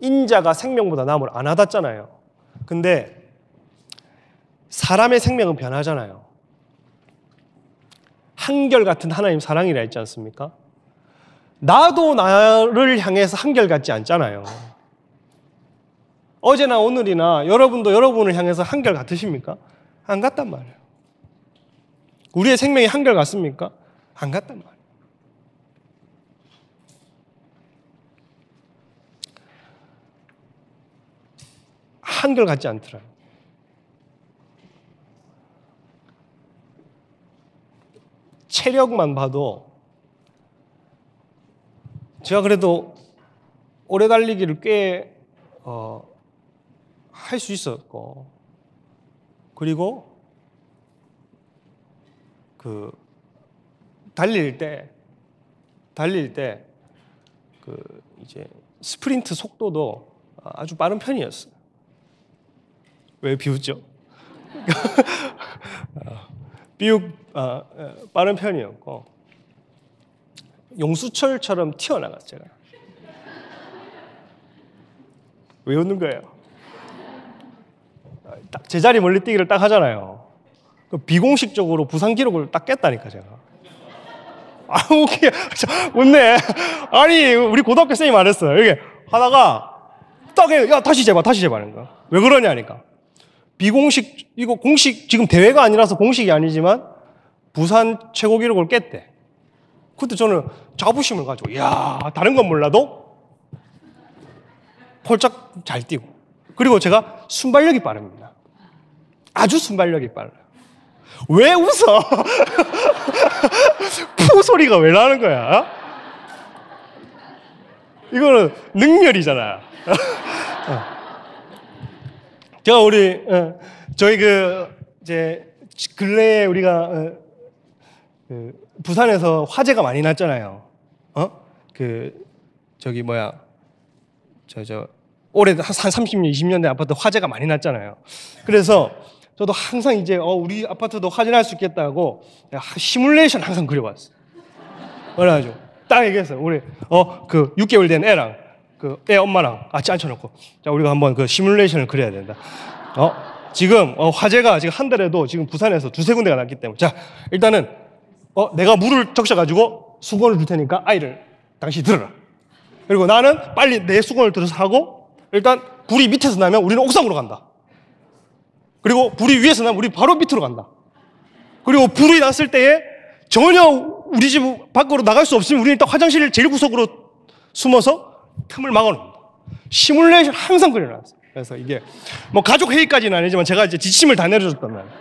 S1: 인자가 생명보다 나음으로 안 와닿잖아요. 근데 사람의 생명은 변하잖아요. 한결같은 하나님 사랑이라 했지 않습니까? 나도 나를 향해서 한결같지 않잖아요. 어제나 오늘이나 여러분도 여러분을 향해서 한결같으십니까? 안 같단 말이에요. 우리의 생명이 한결같습니까? 안 같단 말이에요. 한결같지 않더라고요. 체력만 봐도 제가 그래도 오래 달리기를 꽤 할 수 있었고, 그리고 그 달릴 때 그 이제 스프린트 속도도 아주 빠른 편이었어요. 왜 비웃죠? 빠른 편이었고, 용수철처럼 튀어나갔어요. 제가. 왜 웃는 거예요? 딱 제자리 멀리 뛰기를 딱 하잖아요. 비공식적으로 부상 기록을 딱 깼다니까 제가. 웃네. 아니 우리 고등학교 쌤이 말했어요. 이게 하다가 딱 야 다시 재봐 하는 거야. 왜 그러냐니까. 비공식, 이거 공식, 지금 대회가 아니라서 공식이 아니지만 부산 최고 기록을 깼대. 그때 저는 자부심을 가지고, 이야, 다른 건 몰라도 폴짝 잘 뛰고. 그리고 제가 순발력이 빠릅니다. 아주 순발력이 빨라요. 왜 웃어? 푸 소리가 왜 나는 거야? 이거는 능멸이잖아요. 제가 저희 이제 근래에 우리가 부산에서 화재가 많이 났잖아요. 올해 한 30년, 20년 된 아파트 화재가 많이 났잖아요. 그래서 저도 항상 이제 우리 아파트도 화재 날 수 있겠다고 시뮬레이션 항상 그려봤어요. 그래가지고 딱 얘기했어요. 우리 6개월 된 애랑 애 엄마랑 같이 앉혀놓고, 자 우리가 한번 그 시뮬레이션을 그려야 된다. 지금 화재가 지금 한 달에도 지금 부산에서 2-3군데가 났기 때문에, 자 일단은 내가 물을 적셔가지고 수건을 줄 테니까 아이를 당신이 들어라. 그리고 나는 빨리 내 수건을 들어서 하고, 일단 불이 밑에서 나면 우리는 옥상으로 간다. 그리고 불이 위에서 나면 우리 바로 밑으로 간다. 그리고 불이 났을 때에 전혀 우리 집 밖으로 나갈 수 없으면 우리는 일단 화장실 제일 구석으로 숨어서 틈을 막아놓는다. 시뮬레이션 항상 그려놨어요. 그래서 이게 뭐 가족 회의까지는 아니지만 제가 이제 지침을 다 내려줬단 말이에요.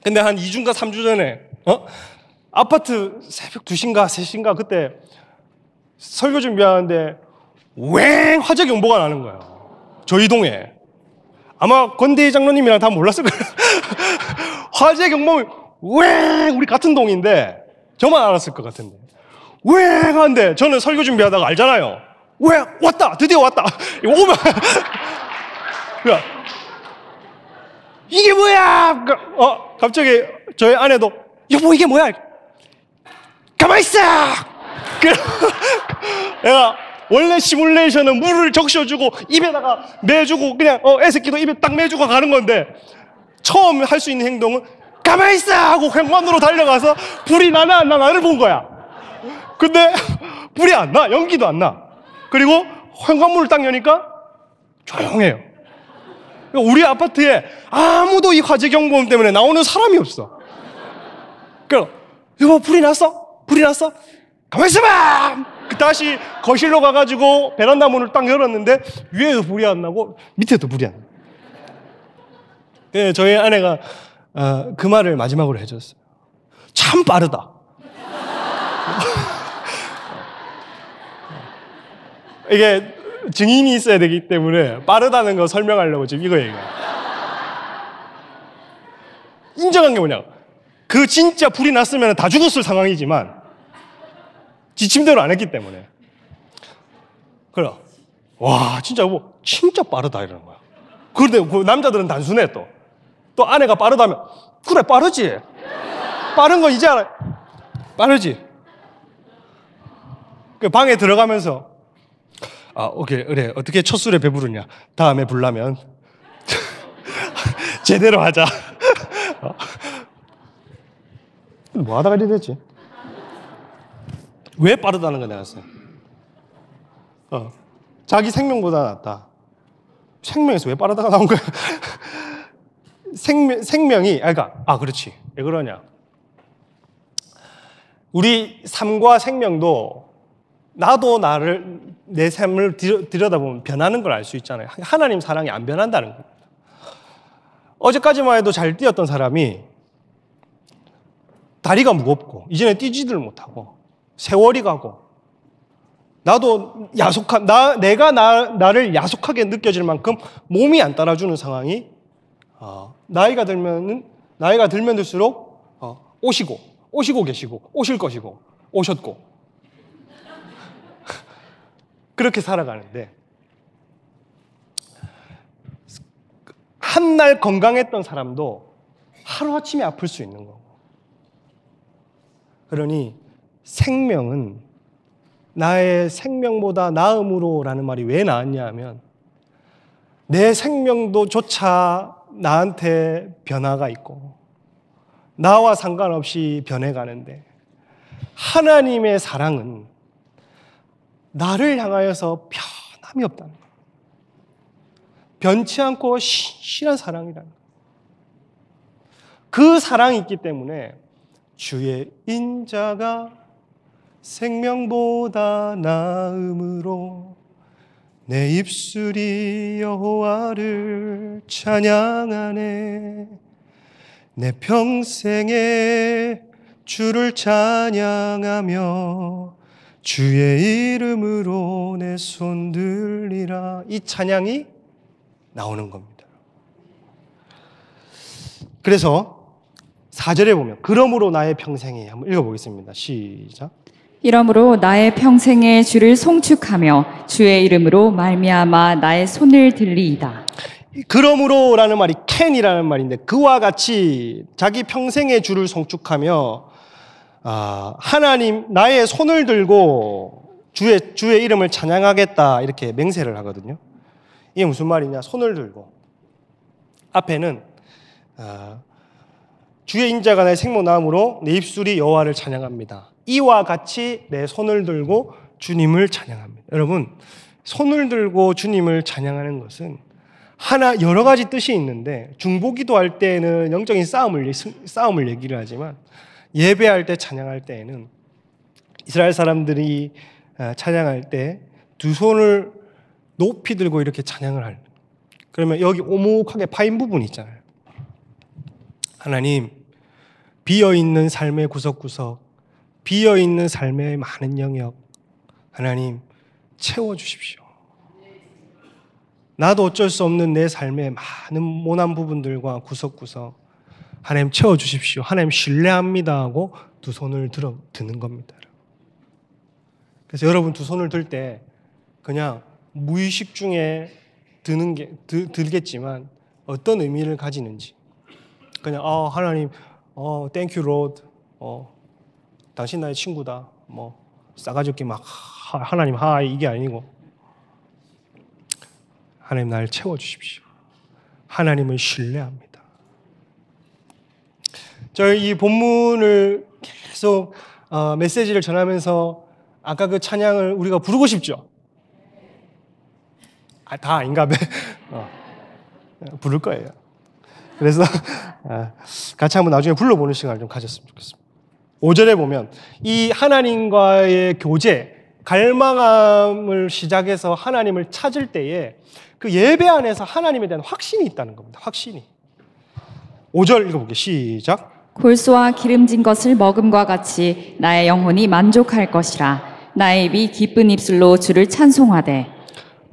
S1: 근데 한 2주인가 3주 전에 아파트 새벽 2시인가 3시인가 그때 설교 준비하는데 웽 화재 경보가 나는 거예요. 저희 동에. 아마 권대희 장로님이랑 다 몰랐을 거예요. 화재 경보 웽, 우리 같은 동인데 저만 알았을 것 같은데 웽 하는데 저는 설교 준비하다가 알잖아요. 웽 왔다, 드디어 왔다. 오면 이게 뭐야? 갑자기 저희 아내도 여보 이게 뭐야? 가만히 있어! 내가 원래 시뮬레이션은 물을 적셔주고 입에다가 매주고 그냥 애새끼도 입에 딱 매주고 가는 건데, 처음 할 수 있는 행동은 가만히 있어! 하고 횡만으로 달려가서 불이 나나 안 나나를 본 거야. 근데 불이 안 나. 연기도 안 나. 그리고 현관문을 딱 여니까 조용해요. 우리 아파트에 아무도 이 화재 경보음 때문에 나오는 사람이 없어. 그래서 여보 불이 났어? 불이 났어? 가만히 있어봐! 다시 거실로 가가지고 베란다 문을 딱 열었는데 위에도 불이 안 나고 밑에도 불이 안 나. 네, 저희 아내가 그 말을 마지막으로 해줬어요. 참 빠르다. 이게 증인이 있어야 되기 때문에 빠르다는 거 설명하려고 지금 이거 얘기해요. 인정한 게 뭐냐, 그 진짜 불이 났으면 다 죽었을 상황이지만 지침대로 안 했기 때문에. 그래, 와 진짜 뭐 진짜 빠르다 이러는 거야. 그런데 그 남자들은 단순해. 또 아내가 빠르다면 그래 빠르지, 빠른 거 이제 알아. 빠르지? 그 방에 들어가면서 오케이, 그래. 어떻게 첫 술에 배부르냐? 다음에 불라면 제대로 하자. 뭐 하다가 이래 됐지? 왜 빠르다는 거 내가 써? 자기 생명보다 낫다. 생명에서 왜 빠르다가 나온 거야? 생명이, 그렇지. 왜 그러냐? 우리 삶과 생명도 나도 내 삶을 들여다보면 변하는 걸 알 수 있잖아요. 하나님 사랑이 안 변한다는 겁니다. 어제까지만 해도 잘 뛰었던 사람이 다리가 무겁고 이제는 뛰지를 못하고 세월이 가고 나도 내가 나를 야속하게 느껴질 만큼 몸이 안 따라주는 상황이 나이가 들면 들수록 오시고 계시고 오실 것이고 오셨고 그렇게 살아가는데 한날 건강했던 사람도 하루아침에 아플 수 있는 거고 그러니 생명은 나의 생명보다 나음으로라는 말이 왜 나왔냐 하면 내 생명도조차 나한테 변화가 있고 나와 상관없이 변해가는데 하나님의 사랑은 나를 향하여서 변함이 없다는 거예요. 변치 않고 신실한 사랑이라는 거예요. 그 사랑이 있기 때문에 주의 인자가 생명보다 나음으로 내 입술이 여호와를 찬양하네. 내 평생에 주를 찬양하며 주의 이름으로 내 손 들리라. 이 찬양이 나오는 겁니다. 그래서 4절에 보면 그러므로 나의 평생에 한번 읽어보겠습니다. 시작.
S2: 이러므로 나의 평생에 주를 송축하며 주의 이름으로 말미암아 나의 손을 들리이다.
S1: 그러므로라는 말이 can이라는 말인데 그와 같이 자기 평생의 주를 송축하며 하나님 나의 손을 들고 주의 이름을 찬양하겠다 이렇게 맹세를 하거든요. 이게 무슨 말이냐? 손을 들고 앞에는 주의 인자가 나의 생명나음으로 내 입술이 여호와를 찬양합니다. 이와 같이 내 손을 들고 주님을 찬양합니다. 여러분, 손을 들고 주님을 찬양하는 것은 여러 가지 뜻이 있는데 중보기도 할 때는 영적인 싸움을 얘기를 하지만 예배할 때 찬양할 때에는 이스라엘 사람들이 찬양할 때 두 손을 높이 들고 이렇게 찬양을 할 그러면 여기 오목하게 파인 부분이 있잖아요. 하나님, 비어있는 삶의 구석구석 비어있는 삶의 많은 영역 하나님 채워주십시오. 나도 어쩔 수 없는 내 삶의 많은 모난 부분들과 구석구석 하나님 채워주십시오. 하나님 신뢰합니다 하고 두 손을 드는 겁니다. 그래서 여러분 두 손을 들 때 그냥 무의식 중에 들겠지만 어떤 의미를 가지는지 그냥 하나님 thank you Lord 당신 나의 친구다 싸가지없게 막 하나님 하이 이게 아니고 하나님 나를 채워주십시오. 하나님을 신뢰합니다. 저희 이 본문을 계속 메시지를 전하면서 아까 그 찬양을 우리가 부르고 싶죠? 다 아닌가 봐. 부를 거예요. 그래서 같이 한번 나중에 불러보는 시간을 좀 가졌으면 좋겠습니다. 5절에 보면 이 하나님과의 교제, 갈망함을 시작해서 하나님을 찾을 때에 그 예배 안에서 하나님에 대한 확신이 있다는 겁니다. 확신이. 5절 읽어볼게요. 시작.
S2: 골수와 기름진 것을 먹음과 같이 나의 영혼이 만족할 것이라. 나의 입이 기쁜 입술로 주를 찬송하되.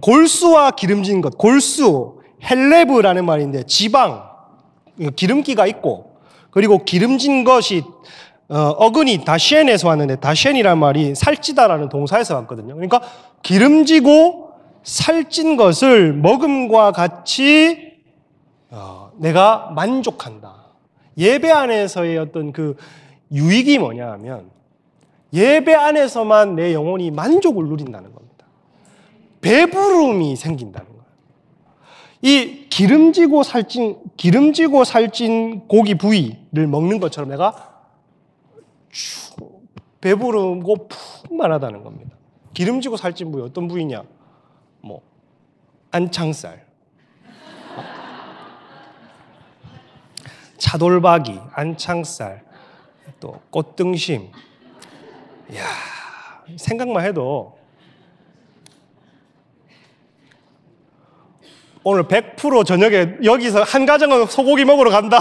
S1: 골수와 기름진 것. 골수, 헬레브라는 말인데 지방, 기름기가 있고 그리고 기름진 것이 어근이 다시엔에서 왔는데 다시엔이라는 말이 살찌다라는 동사에서 왔거든요. 그러니까 기름지고 살찐 것을 먹음과 같이 내가 만족한다. 예배 안에서의 어떤 그 유익이 뭐냐 하면 예배 안에서만 내 영혼이 만족을 누린다는 겁니다. 배부름이 생긴다는 거예요. 이 기름지고 살찐 고기 부위를 먹는 것처럼 내가 배부르고 풍만하다는 겁니다. 기름지고 살찐 부위 어떤 부위냐? 뭐 안창살, 차돌박이, 안창살, 또 꽃등심. 이야, 생각만 해도 오늘 100% 저녁에 여기서 한 가정은 소고기 먹으러 간다.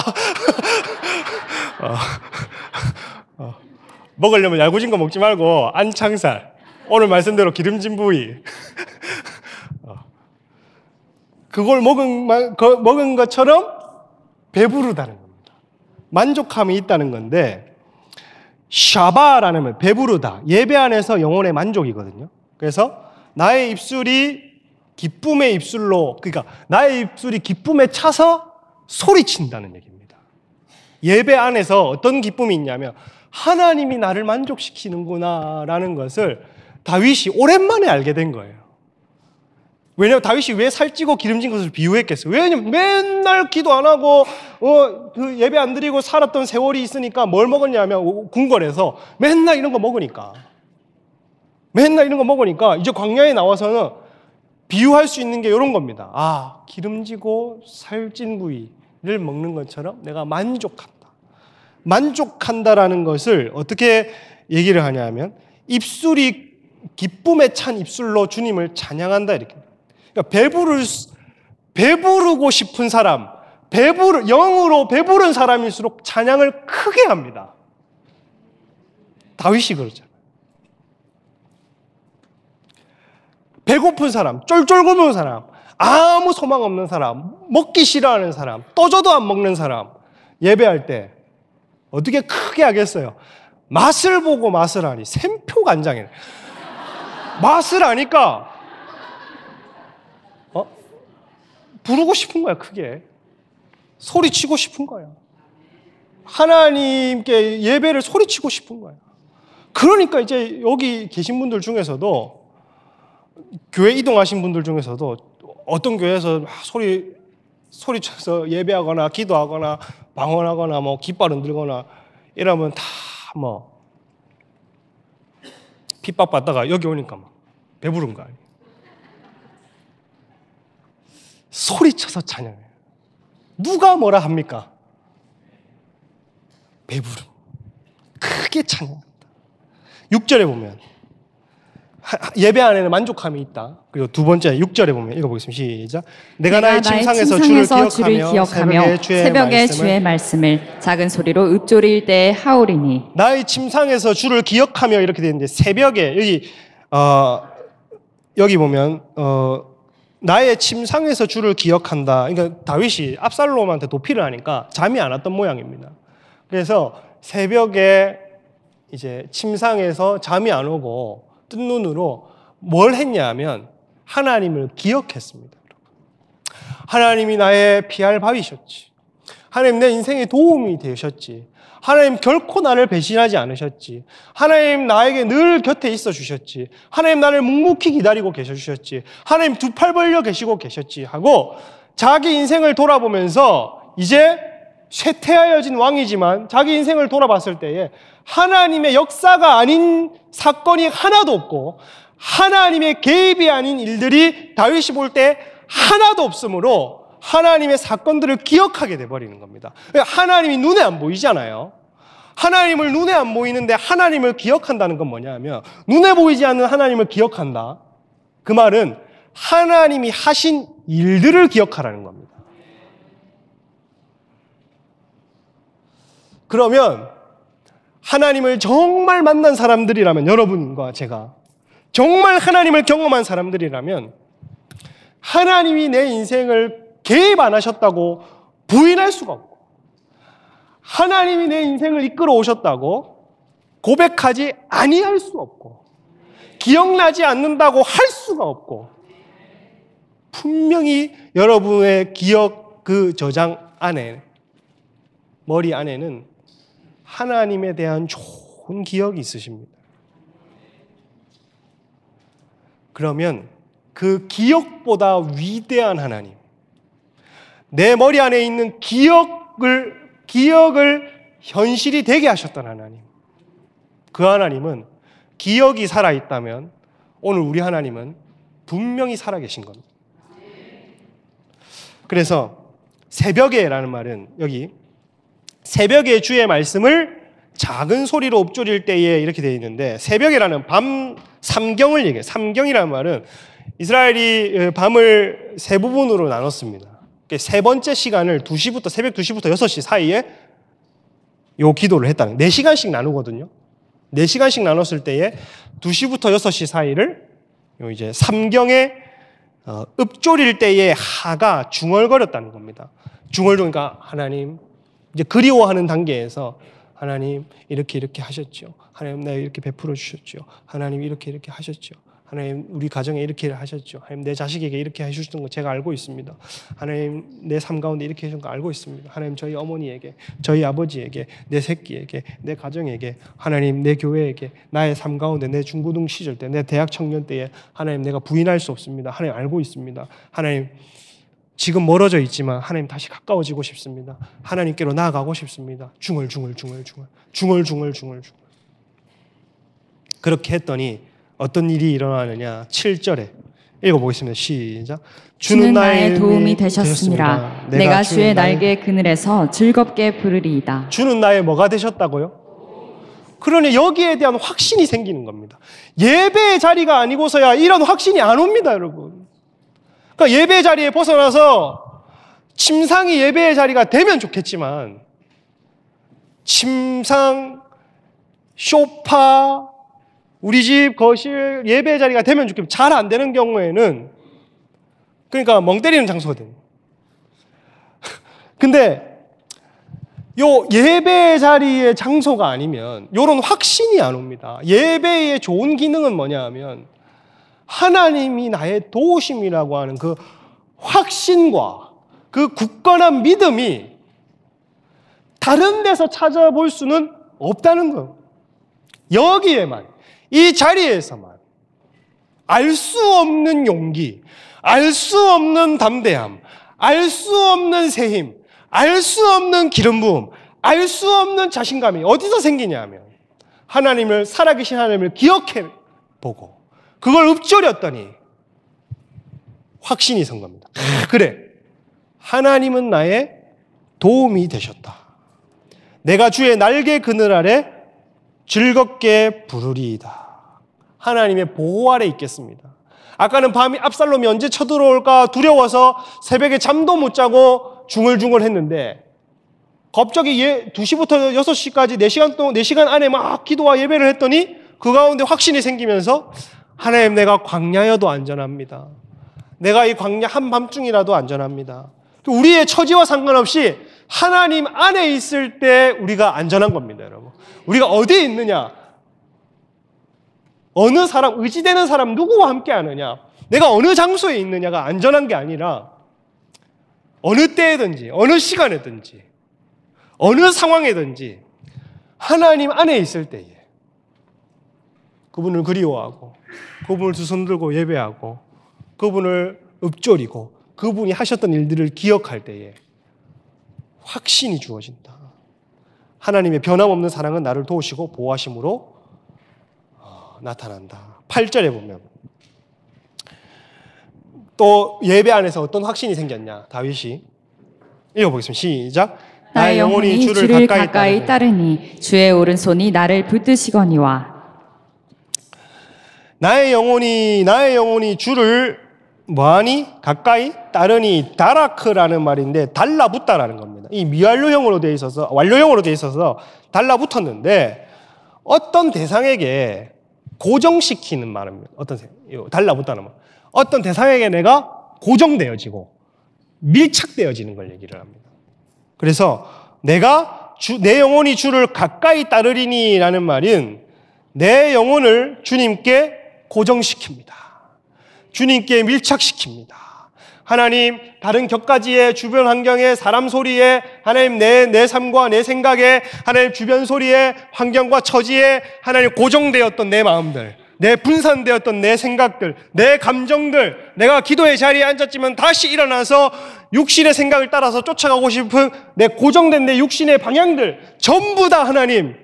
S1: 먹으려면 얄궂은 거 먹지 말고 안창살, 오늘 말씀대로 기름진 부위, 그걸 먹은 것처럼 배부르다는 겁니다. 만족함이 있다는 건데, 샤바라는 말, 배부르다, 예배 안에서 영혼의 만족이거든요. 그래서 나의 입술이 기쁨의 입술로, 그러니까 나의 입술이 기쁨에 차서 소리친다는 얘기입니다. 예배 안에서 어떤 기쁨이 있냐면 하나님이 나를 만족시키는구나 라는 것을 다윗이 오랜만에 알게 된 거예요. 왜냐하면 다윗이 왜 살찌고 기름진 것을 비유했겠어요? 왜냐면 맨날 기도 안 하고 그 예배 안 드리고 살았던 세월이 있으니까 뭘 먹었냐면 궁궐에서 맨날 이런 거 먹으니까 이제 광야에 나와서는 비유할 수 있는 게 이런 겁니다. 아, 기름지고 살찐 부위를 먹는 것처럼 내가 만족한다라는 것을 어떻게 얘기를 하냐면 입술이 기쁨에 찬 입술로 주님을 찬양한다 이렇게. 그러니까 배부르고 싶은 사람, 영으로 배부른 사람일수록 찬양을 크게 합니다. 다윗이 그러잖아요. 배고픈 사람, 쫄쫄 굶은 사람, 아무 소망 없는 사람, 먹기 싫어하는 사람, 떠줘도 안 먹는 사람, 예배할 때 어떻게 크게 하겠어요? 맛을 보고 맛을 하니 샘표간장이네. 맛을 아니까 부르고 싶은 거야, 크게. 소리치고 싶은 거야. 하나님께 예배를 소리치고 싶은 거야. 그러니까 이제 여기 계신 분들 중에서도, 교회 이동하신 분들 중에서도 어떤 교회에서 소리쳐서 예배하거나 기도하거나 방언하거나 뭐 깃발 흔들거나 이러면 다 뭐 핍박받다가 여기 오니까 막 배부른 거 아니에요. 소리쳐서 찬양해요. 누가 뭐라 합니까? 배부름. 크게 찬양합니다. 6절에 보면 예배 안에는 만족함이 있다. 그리고 두 번째 6절에 보면 읽어보겠습니다. 시작. 내가 나의 침상에서 주를 기억하며 새벽에 주의 말씀을 작은 소리로 읊조릴 때에 하오리니. 나의 침상에서 주를 기억하며 이렇게 되는데 새벽에 여기 보면 나의 침상에서 주를 기억한다. 그러니까 다윗이 압살롬한테 도피를 하니까 잠이 안 왔던 모양입니다. 그래서 새벽에 이제 침상에서 잠이 안 오고 뜬 눈으로 뭘 했냐 하면 하나님을 기억했습니다. 하나님이 나의 피할 바위셨지. 하나님 내 인생에 도움이 되셨지. 하나님 결코 나를 배신하지 않으셨지. 하나님 나에게 늘 곁에 있어 주셨지. 하나님 나를 묵묵히 기다리고 계셔 주셨지. 하나님 두 팔 벌려 계시고 계셨지 하고 자기 인생을 돌아보면서 이제 쇠퇴하여진 왕이지만 자기 인생을 돌아봤을 때에 하나님의 역사가 아닌 사건이 하나도 없고 하나님의 개입이 아닌 일들이 다윗이 볼 때 하나도 없으므로 하나님의 사건들을 기억하게 돼버리는 겁니다. 하나님이 눈에 안 보이잖아요. 하나님을 눈에 안 보이는데 하나님을 기억한다는 건 뭐냐 하면 눈에 보이지 않는 하나님을 기억한다. 그 말은 하나님이 하신 일들을 기억하라는 겁니다. 그러면 하나님을 정말 만난 사람들이라면, 여러분과 제가 정말 하나님을 경험한 사람들이라면 하나님이 내 인생을 개입 안 하셨다고 부인할 수가 없고 하나님이 내 인생을 이끌어 오셨다고 고백하지 아니할 수 없고 기억나지 않는다고 할 수가 없고 분명히 여러분의 기억 그 저장 안에 머리 안에는 하나님에 대한 좋은 기억이 있으십니다. 그러면 그 기억보다 위대한 하나님, 내 머리 안에 있는 기억을 현실이 되게 하셨던 하나님, 그 하나님은 기억이 살아있다면 오늘 우리 하나님은 분명히 살아계신 겁니다. 그래서 새벽에라는 말은 여기 새벽에 주의 말씀을 작은 소리로 엎조릴 때에 이렇게 되어 있는데, 새벽이라는 밤 삼경을 얘기해요. 삼경이라는 말은 이스라엘이 밤을 세 부분으로 나눴습니다. 세 번째 시간을 새벽 2시부터 6시 사이에 요 기도를 했다는, 4시간씩 나누거든요. 4시간씩 나눴을 때에 2시부터 6시 사이를 요 이제 삼경에 읊조릴 때에 하가 중얼거렸다는 겁니다. 중얼거리니까 하나님, 이제 그리워하는 단계에서 하나님 이렇게 하셨죠. 하나님 나 이렇게 베풀어 주셨죠. 하나님 이렇게 하셨죠. 하나님 우리 가정에 이렇게 하셨죠. 하나님 내 자식에게 이렇게 해주셨던 거 제가 알고 있습니다. 하나님 내 삶 가운데 이렇게 해준 거 알고 있습니다. 하나님 저희 어머니에게, 저희 아버지에게, 내 새끼에게, 내 가정에게, 하나님 내 교회에게, 나의 삶 가운데 내 중고등 시절 때, 내 대학 청년 때에 하나님 내가 부인할 수 없습니다. 하나님 알고 있습니다. 하나님 지금 멀어져 있지만 하나님 다시 가까워지고 싶습니다. 하나님께로 나아가고 싶습니다. 중얼. 그렇게 했더니 어떤 일이 일어나느냐. 7절에 읽어보겠습니다. 시작.
S2: 주는 나의 도움이 되셨습니다. 내가 주의 날개 그늘에서 즐겁게 부르리이다.
S1: 주는 나의 뭐가 되셨다고요? 그러니 여기에 대한 확신이 생기는 겁니다. 예배의 자리가 아니고서야 이런 확신이 안 옵니다, 여러분. 그러니까 예배의 자리에 벗어나서 침상이 예배의 자리가 되면 좋겠지만, 침상, 소파, 우리 집 거실 예배의 자리가 되면 좋겠지만 잘 안 되는 경우에는 그러니까 멍 때리는 장소거든요. 근데 요 예배의 자리의 장소가 아니면 요런 확신이 안 옵니다. 예배의 좋은 기능은 뭐냐 하면 하나님이 나의 도우심이라고 하는 그 확신과 그 굳건한 믿음이 다른 데서 찾아볼 수는 없다는 거예요. 여기에만, 이 자리에서만 알 수 없는 용기, 알 수 없는 담대함, 알 수 없는 새힘, 알 수 없는 기름 부음, 알 수 없는 자신감이 어디서 생기냐면 하나님을, 살아계신 하나님을 기억해 보고 그걸 읊조렸더니 확신이 선 겁니다. 그래, 하나님은 나의 도움이 되셨다. 내가 주의 날개 그늘 아래 즐겁게 부르리이다. 하나님의 보호 아래 있겠습니다. 아까는 밤이 압살롬이 언제 쳐들어올까 두려워서 새벽에 잠도 못 자고 중얼중얼 했는데, 갑자기 2시부터 6시까지 4시간 안에 막 기도와 예배를 했더니 그 가운데 확신이 생기면서 하나님, 내가 광야여도 안전합니다. 내가 이 광야 한밤중이라도 안전합니다. 우리의 처지와 상관없이 하나님 안에 있을 때 우리가 안전한 겁니다, 여러분. 우리가 어디에 있느냐, 어느 사람, 의지되는 사람 누구와 함께 하느냐, 내가 어느 장소에 있느냐가 안전한 게 아니라 어느 때에든지 어느 시간에든지 어느 상황에든지 하나님 안에 있을 때에 그분을 그리워하고 그분을 두 손 들고 예배하고 그분을 읊조리고 그분이 하셨던 일들을 기억할 때에 확신이 주어진다. 하나님의 변함없는 사랑은 나를 도우시고 보호하심으로 나타난다. 8절에 보면 또 예배 안에서 어떤 확신이 생겼냐. 다윗이 읽어보겠습니다. 시작.
S2: 나의 영혼이 주를 가까이 따르니 주의 오른손이 나를 붙드시거니와.
S1: 나의 영혼이 주를 뭐하니? 가까이 따르니. 다라크라는 말인데 달라붙다라는 겁니다. 이 미완료형으로 되어 있어서, 완료형으로 되어 있어서 달라붙었는데 어떤 대상에게 고정시키는 말입니다. 달라붙다는 말. 어떤 대상에게 내가 고정되어지고 밀착되어지는 걸 얘기를 합니다. 그래서 내 영혼이 주를 가까이 따르리니 라는 말은 내 영혼을 주님께 고정시킵니다. 주님께 밀착시킵니다. 하나님, 다른 격가지에, 주변 환경에, 사람 소리에, 하나님 내 삶과 내 생각에, 하나님 주변 소리에, 환경과 처지에 하나님 고정되었던 내 마음들, 내 분산되었던 내 생각들, 내 감정들, 내가 기도의 자리에 앉았지만 다시 일어나서 육신의 생각을 따라서 쫓아가고 싶은 내 고정된 내 육신의 방향들 전부 다 하나님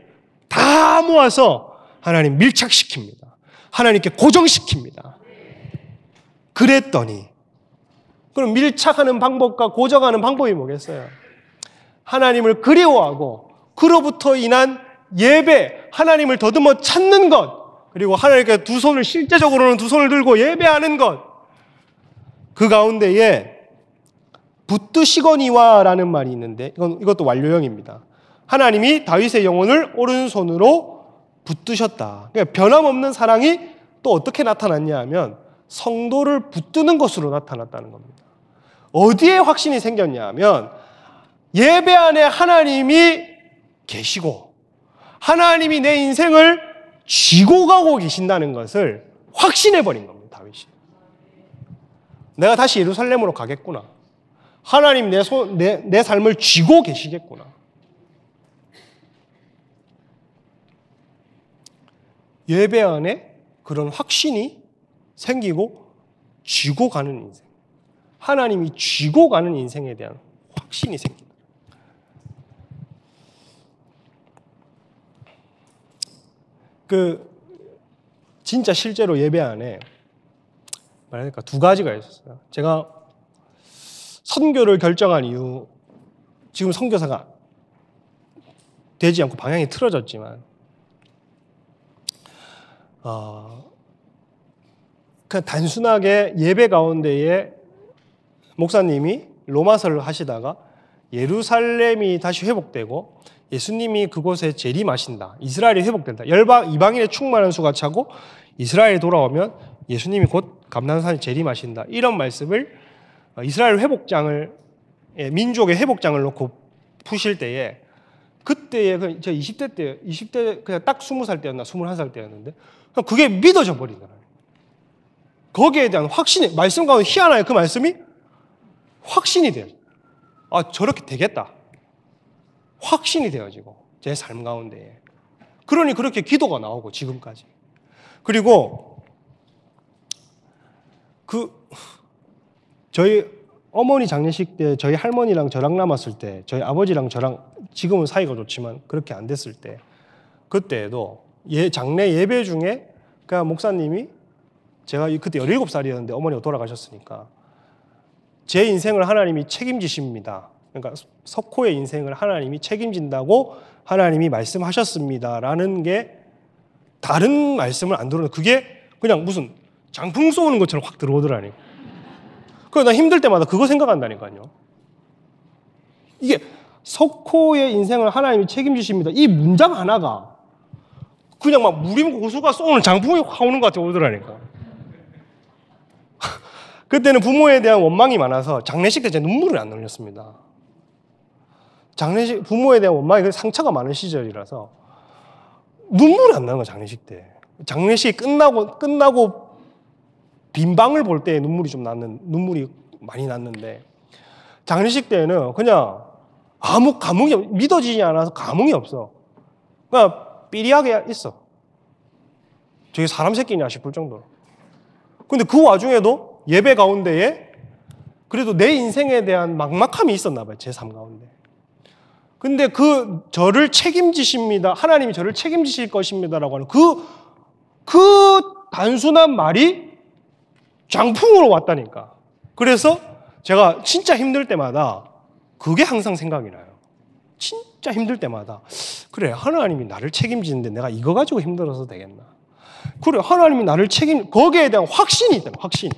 S1: 다 모아서 하나님 밀착시킵니다. 하나님께 고정시킵니다. 그랬더니 그럼 밀착하는 방법과 고정하는 방법이 뭐겠어요? 하나님을 그리워하고 그로부터 인한 예배, 하나님을 더듬어 찾는 것, 그리고 하나님께 두 손을 실제적으로는 두 손을 들고 예배하는 것, 그 가운데에 붙드시거니와라는 말이 있는데 이것도 완료형입니다. 하나님이 다윗의 영혼을 오른손으로 붙드셨다. 그러니까 변함없는 사랑이 또 어떻게 나타났냐 하면 성도를 붙드는 것으로 나타났다는 겁니다. 어디에 확신이 생겼냐 하면 예배 안에 하나님이 계시고 하나님이 내 인생을 쥐고 가고 계신다는 것을 확신해버린 겁니다. 다윗이. 내가 다시 예루살렘으로 가겠구나. 하나님 내 삶을 쥐고 계시겠구나. 예배 안에 그런 확신이 생기고 쥐고 가는 인생. 하나님이 쥐고 가는 인생에 대한 확신이 생깁니다. 진짜 실제로 예배 안에 말하니까 두 가지가 있었어요. 제가 선교를 결정한 이유, 지금 선교사가 되지 않고 방향이 틀어졌지만, 그냥 단순하게 예배 가운데에 목사님이 로마서를 하시다가 예루살렘이 다시 회복되고 예수님이 그곳에 재림하신다. 이스라엘이 회복된다. 이방인의 충만한 수가 차고 이스라엘이 돌아오면 예수님이 곧 감난산에 재림하신다. 이런 말씀을 이스라엘 회복장을, 민족의 회복장을 놓고 푸실 때에, 그때에 저 20대 그냥 딱 20살 때였나 21살 때였는데 그게 믿어져 버리더라고요. 거기에 대한 확신이, 말씀 가운데 희한하게 그 말씀이 확신이 돼요. 아, 저렇게 되겠다. 확신이 되어지고 제 삶 가운데에. 그러니 그렇게 기도가 나오고 지금까지. 그리고 저희 어머니 장례식 때 저희 할머니랑 저랑 남았을 때, 저희 아버지랑 저랑 지금은 사이가 좋지만 그렇게 안 됐을 때, 그때에도 장례 예배 중에 그냥 목사님이, 제가 그때 17살이었는데 어머니가 돌아가셨으니까 제 인생을 하나님이 책임지십니다. 그러니까 석호의 인생을 하나님이 책임진다고 하나님이 말씀하셨습니다라는 게 다른 말씀을 안 들어오는, 그게 그냥 무슨 장풍 쏘는 것처럼 확 들어오더라니. 그래서 나 힘들 때마다 그거 생각한다니까요. 이게 석호의 인생을 하나님이 책임지십니다. 이 문장 하나가 그냥 막 무림 고수가 쏘는 장풍이 확 오는 것 같아 오더라니까. 그때는 부모에 대한 원망이 많아서 장례식 때 제 눈물을 안 흘렸습니다. 부모에 대한 원망이 상처가 많은 시절이라서 눈물이 안 나는 거야, 장례식 때. 장례식이 끝나고 빈방을 볼 때 눈물이 많이 났는데, 장례식 때는 그냥 아무 감흥이, 믿어지지 않아서 감흥이 없어. 그냥 삐리하게 있어. 저게 사람 새끼냐 싶을 정도로. 근데 그 와중에도 예배 가운데에 그래도 내 인생에 대한 막막함이 있었나 봐요, 제 삶 가운데. 근데 저를 책임지십니다. 하나님이 저를 책임지실 것입니다라고 하는 그 단순한 말이 장풍으로 왔다니까. 그래서 제가 진짜 힘들 때마다 그게 항상 생각이 나요. 진짜 힘들 때마다 그래, 하나님이 나를 책임지는데 내가 이거 가지고 힘들어서 되겠나. 그래, 하나님이 나를 거기에 대한 확신이 있다. 확신.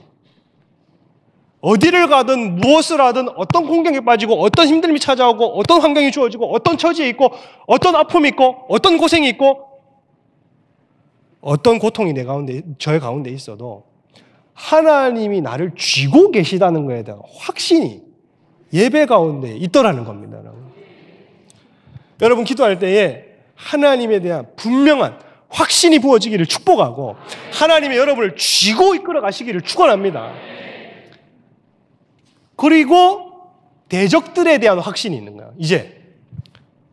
S1: 어디를 가든 무엇을 하든 어떤 공경에 빠지고 어떤 힘듦이 찾아오고 어떤 환경이 주어지고 어떤 처지에 있고 어떤 아픔이 있고 어떤 고생이 있고 어떤 고통이 저의 가운데 있어도 하나님이 나를 쥐고 계시다는 것에 대한 확신이 예배 가운데 있더라는 겁니다. 여러분 기도할 때에 하나님에 대한 분명한 확신이 부어지기를 축복하고 하나님이 여러분을 쥐고 이끌어 가시기를 축원합니다. 그리고 대적들에 대한 확신이 있는 거예요. 이제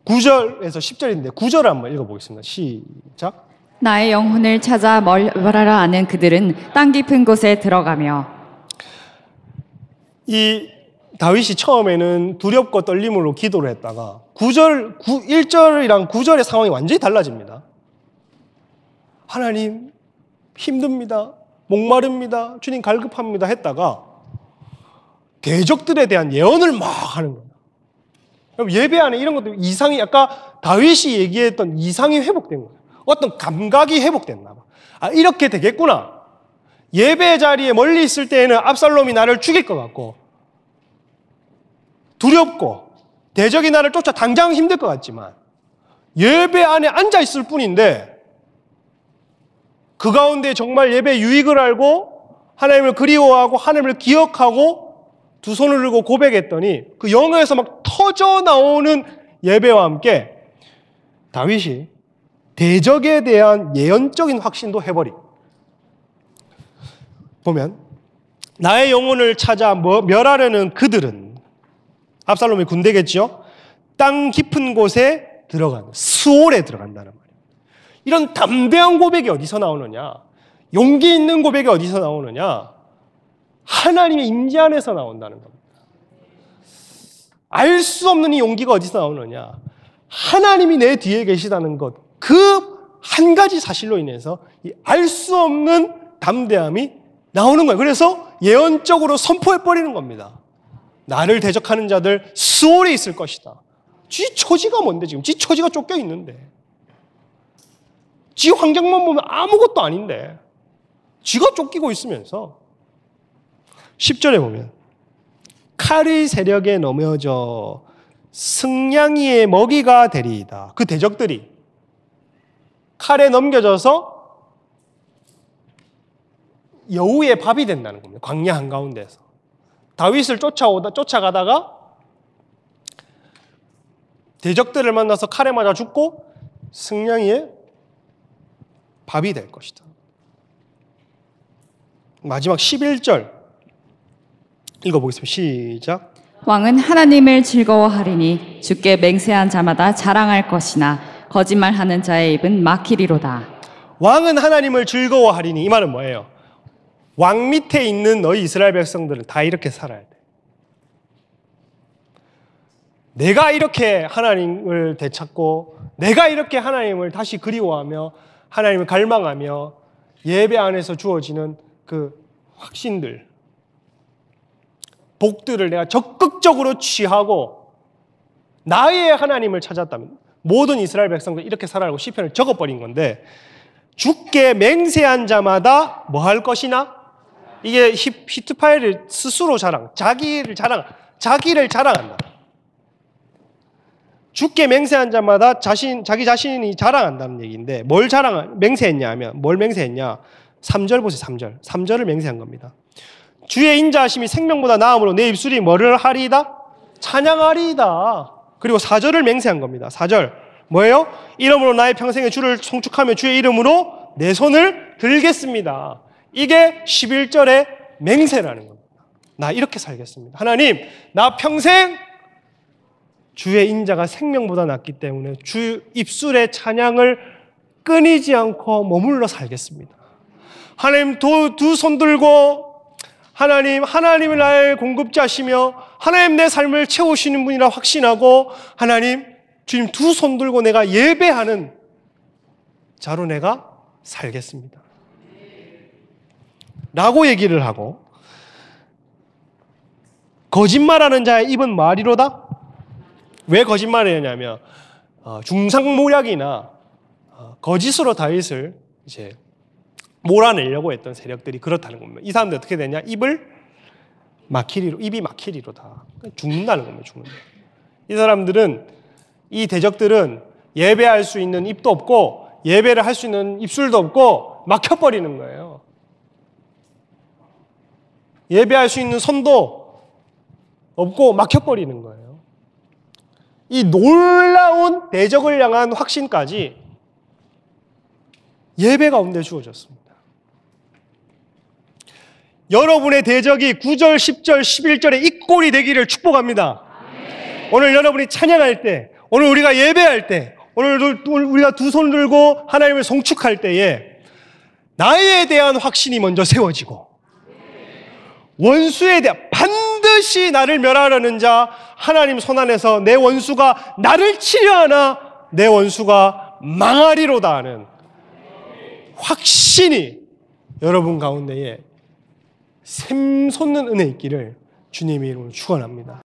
S1: 9절에서 10절인데 9절을 한번 읽어보겠습니다. 시작.
S2: 나의 영혼을 찾아 멸하라 하는 그들은 땅 깊은 곳에 들어가며.
S1: 이 다윗이 처음에는 두렵고 떨림으로 기도를 했다가 1절이랑 9절의 상황이 완전히 달라집니다. 하나님 힘듭니다. 목마릅니다. 주님 갈급합니다. 했다가 대적들에 대한 예언을 막 하는 거예요. 예배 안에 이런 것들 이상이 아까 다윗이 얘기했던 이상이 회복된 거예요. 어떤 감각이 회복됐나 봐. 아, 이렇게 되겠구나. 예배 자리에 멀리 있을 때에는 압살롬이 나를 죽일 것 같고 두렵고 대적이 나를 쫓아 당장 힘들 것 같지만 예배 안에 앉아 있을 뿐인데 그 가운데 정말 예배 유익을 알고 하나님을 그리워하고 하나님을 기억하고 두 손을 들고 고백했더니 그 영에서 막 터져 나오는 예배와 함께 다윗이 대적에 대한 예언적인 확신도 해버리고 보면 나의 영혼을 찾아 멸하려는 그들은 압살롬의 군대겠죠. 땅 깊은 곳에 들어간 수월에 들어간다는 말이에요. 이런 담대한 고백이 어디서 나오느냐? 용기 있는 고백이 어디서 나오느냐? 하나님의 임재 안에서 나온다는 겁니다. 알 수 없는 이 용기가 어디서 나오느냐? 하나님이 내 뒤에 계시다는 것, 그 한 가지 사실로 인해서 알 수 없는 담대함이 나오는 거예요. 그래서 예언적으로 선포해버리는 겁니다. 나를 대적하는 자들 수월에 있을 것이다. 지 처지가 뭔데 지금? 지 처지가 쫓겨 있는데. 지 환경만 보면 아무것도 아닌데. 지가 쫓기고 있으면서 10절에 보면 칼의 세력에 넘어져 승냥이의 먹이가 되리이다. 그 대적들이 칼에 넘겨져서 여우의 밥이 된다는 겁니다. 광야 한가운데서. 다윗을 쫓아가다가 대적들을 만나서 칼에 맞아 죽고 승냥이의 밥이 될 것이다. 마지막 11절 읽어보겠습니다. 시작.
S2: 왕은 하나님을 즐거워하리니 주께 맹세한 자마다 자랑할 것이나 거짓말하는 자의 입은 막히리로다.
S1: 왕은 하나님을 즐거워하리니 이 말은 뭐예요? 왕 밑에 있는 너희 이스라엘 백성들은 다 이렇게 살아야 돼. 내가 이렇게 하나님을 되찾고 내가 이렇게 하나님을 다시 그리워하며 하나님을 갈망하며 예배 안에서 주어지는 그 확신들, 복들을 내가 적극적으로 취하고 나의 하나님을 찾았다면 모든 이스라엘 백성들 이렇게 살아라고 시편을 적어버린 건데 주께 맹세한 자마다 뭐 할 것이나 이게 히트파엘을 스스로 자기를 자랑한다. 주께 맹세한 자마다 자기 자신이 자랑한다는 얘기인데 맹세했냐 하면 뭘 맹세했냐? 3절 보세요. 3절을 맹세한 겁니다. 주의 인자하심이 생명보다 나음으로 내 입술이 뭐를 하리이다? 찬양하리이다. 그리고 4절을 맹세한 겁니다. 4절 뭐예요? 이름으로 나의 평생에 주를 송축하며 주의 이름으로 내 손을 들겠습니다. 이게 11절의 맹세라는 겁니다. 나 이렇게 살겠습니다. 하나님, 나 평생 주의 인자가 생명보다 낫기 때문에 주 입술의 찬양을 끊이지 않고 머물러 살겠습니다. 하나님 두 손 들고 하나님을 나의 공급자시며 하나님 내 삶을 채우시는 분이라 확신하고 하나님 주님 두 손 들고 내가 예배하는 자로 내가 살겠습니다. 라고 얘기를 하고 거짓말하는 자의 입은 말이로다? 왜 거짓말을 했냐면 중상모략이나 거짓으로 다윗을 이제 몰아내려고 했던 세력들이 그렇다는 겁니다. 이 사람들 어떻게 되냐? 입이 막히리로다. 죽는다는 겁니다. 죽는다. 이 사람들은 이 대적들은 예배할 수 있는 입도 없고 예배를 할 수 있는 입술도 없고 막혀버리는 거예요. 예배할 수 있는 손도 없고 막혀버리는 거예요. 이 놀라운 대적을 향한 확신까지 예배 가운데 주어졌습니다. 여러분의 대적이 9절, 10절, 11절에 이 꼴이 되기를 축복합니다. 오늘 여러분이 찬양할 때, 오늘 우리가 예배할 때, 오늘 우리가 두 손 들고 하나님을 송축할 때에 나에 대한 확신이 먼저 세워지고 원수에 대한 반드시 나를 멸하려는 자 하나님 손안에서 내 원수가 나를 치려 하나 내 원수가 망하리로다 하는 확신이 여러분 가운데에 샘솟는 은혜 있기를 주님의 이름으로 축원합니다.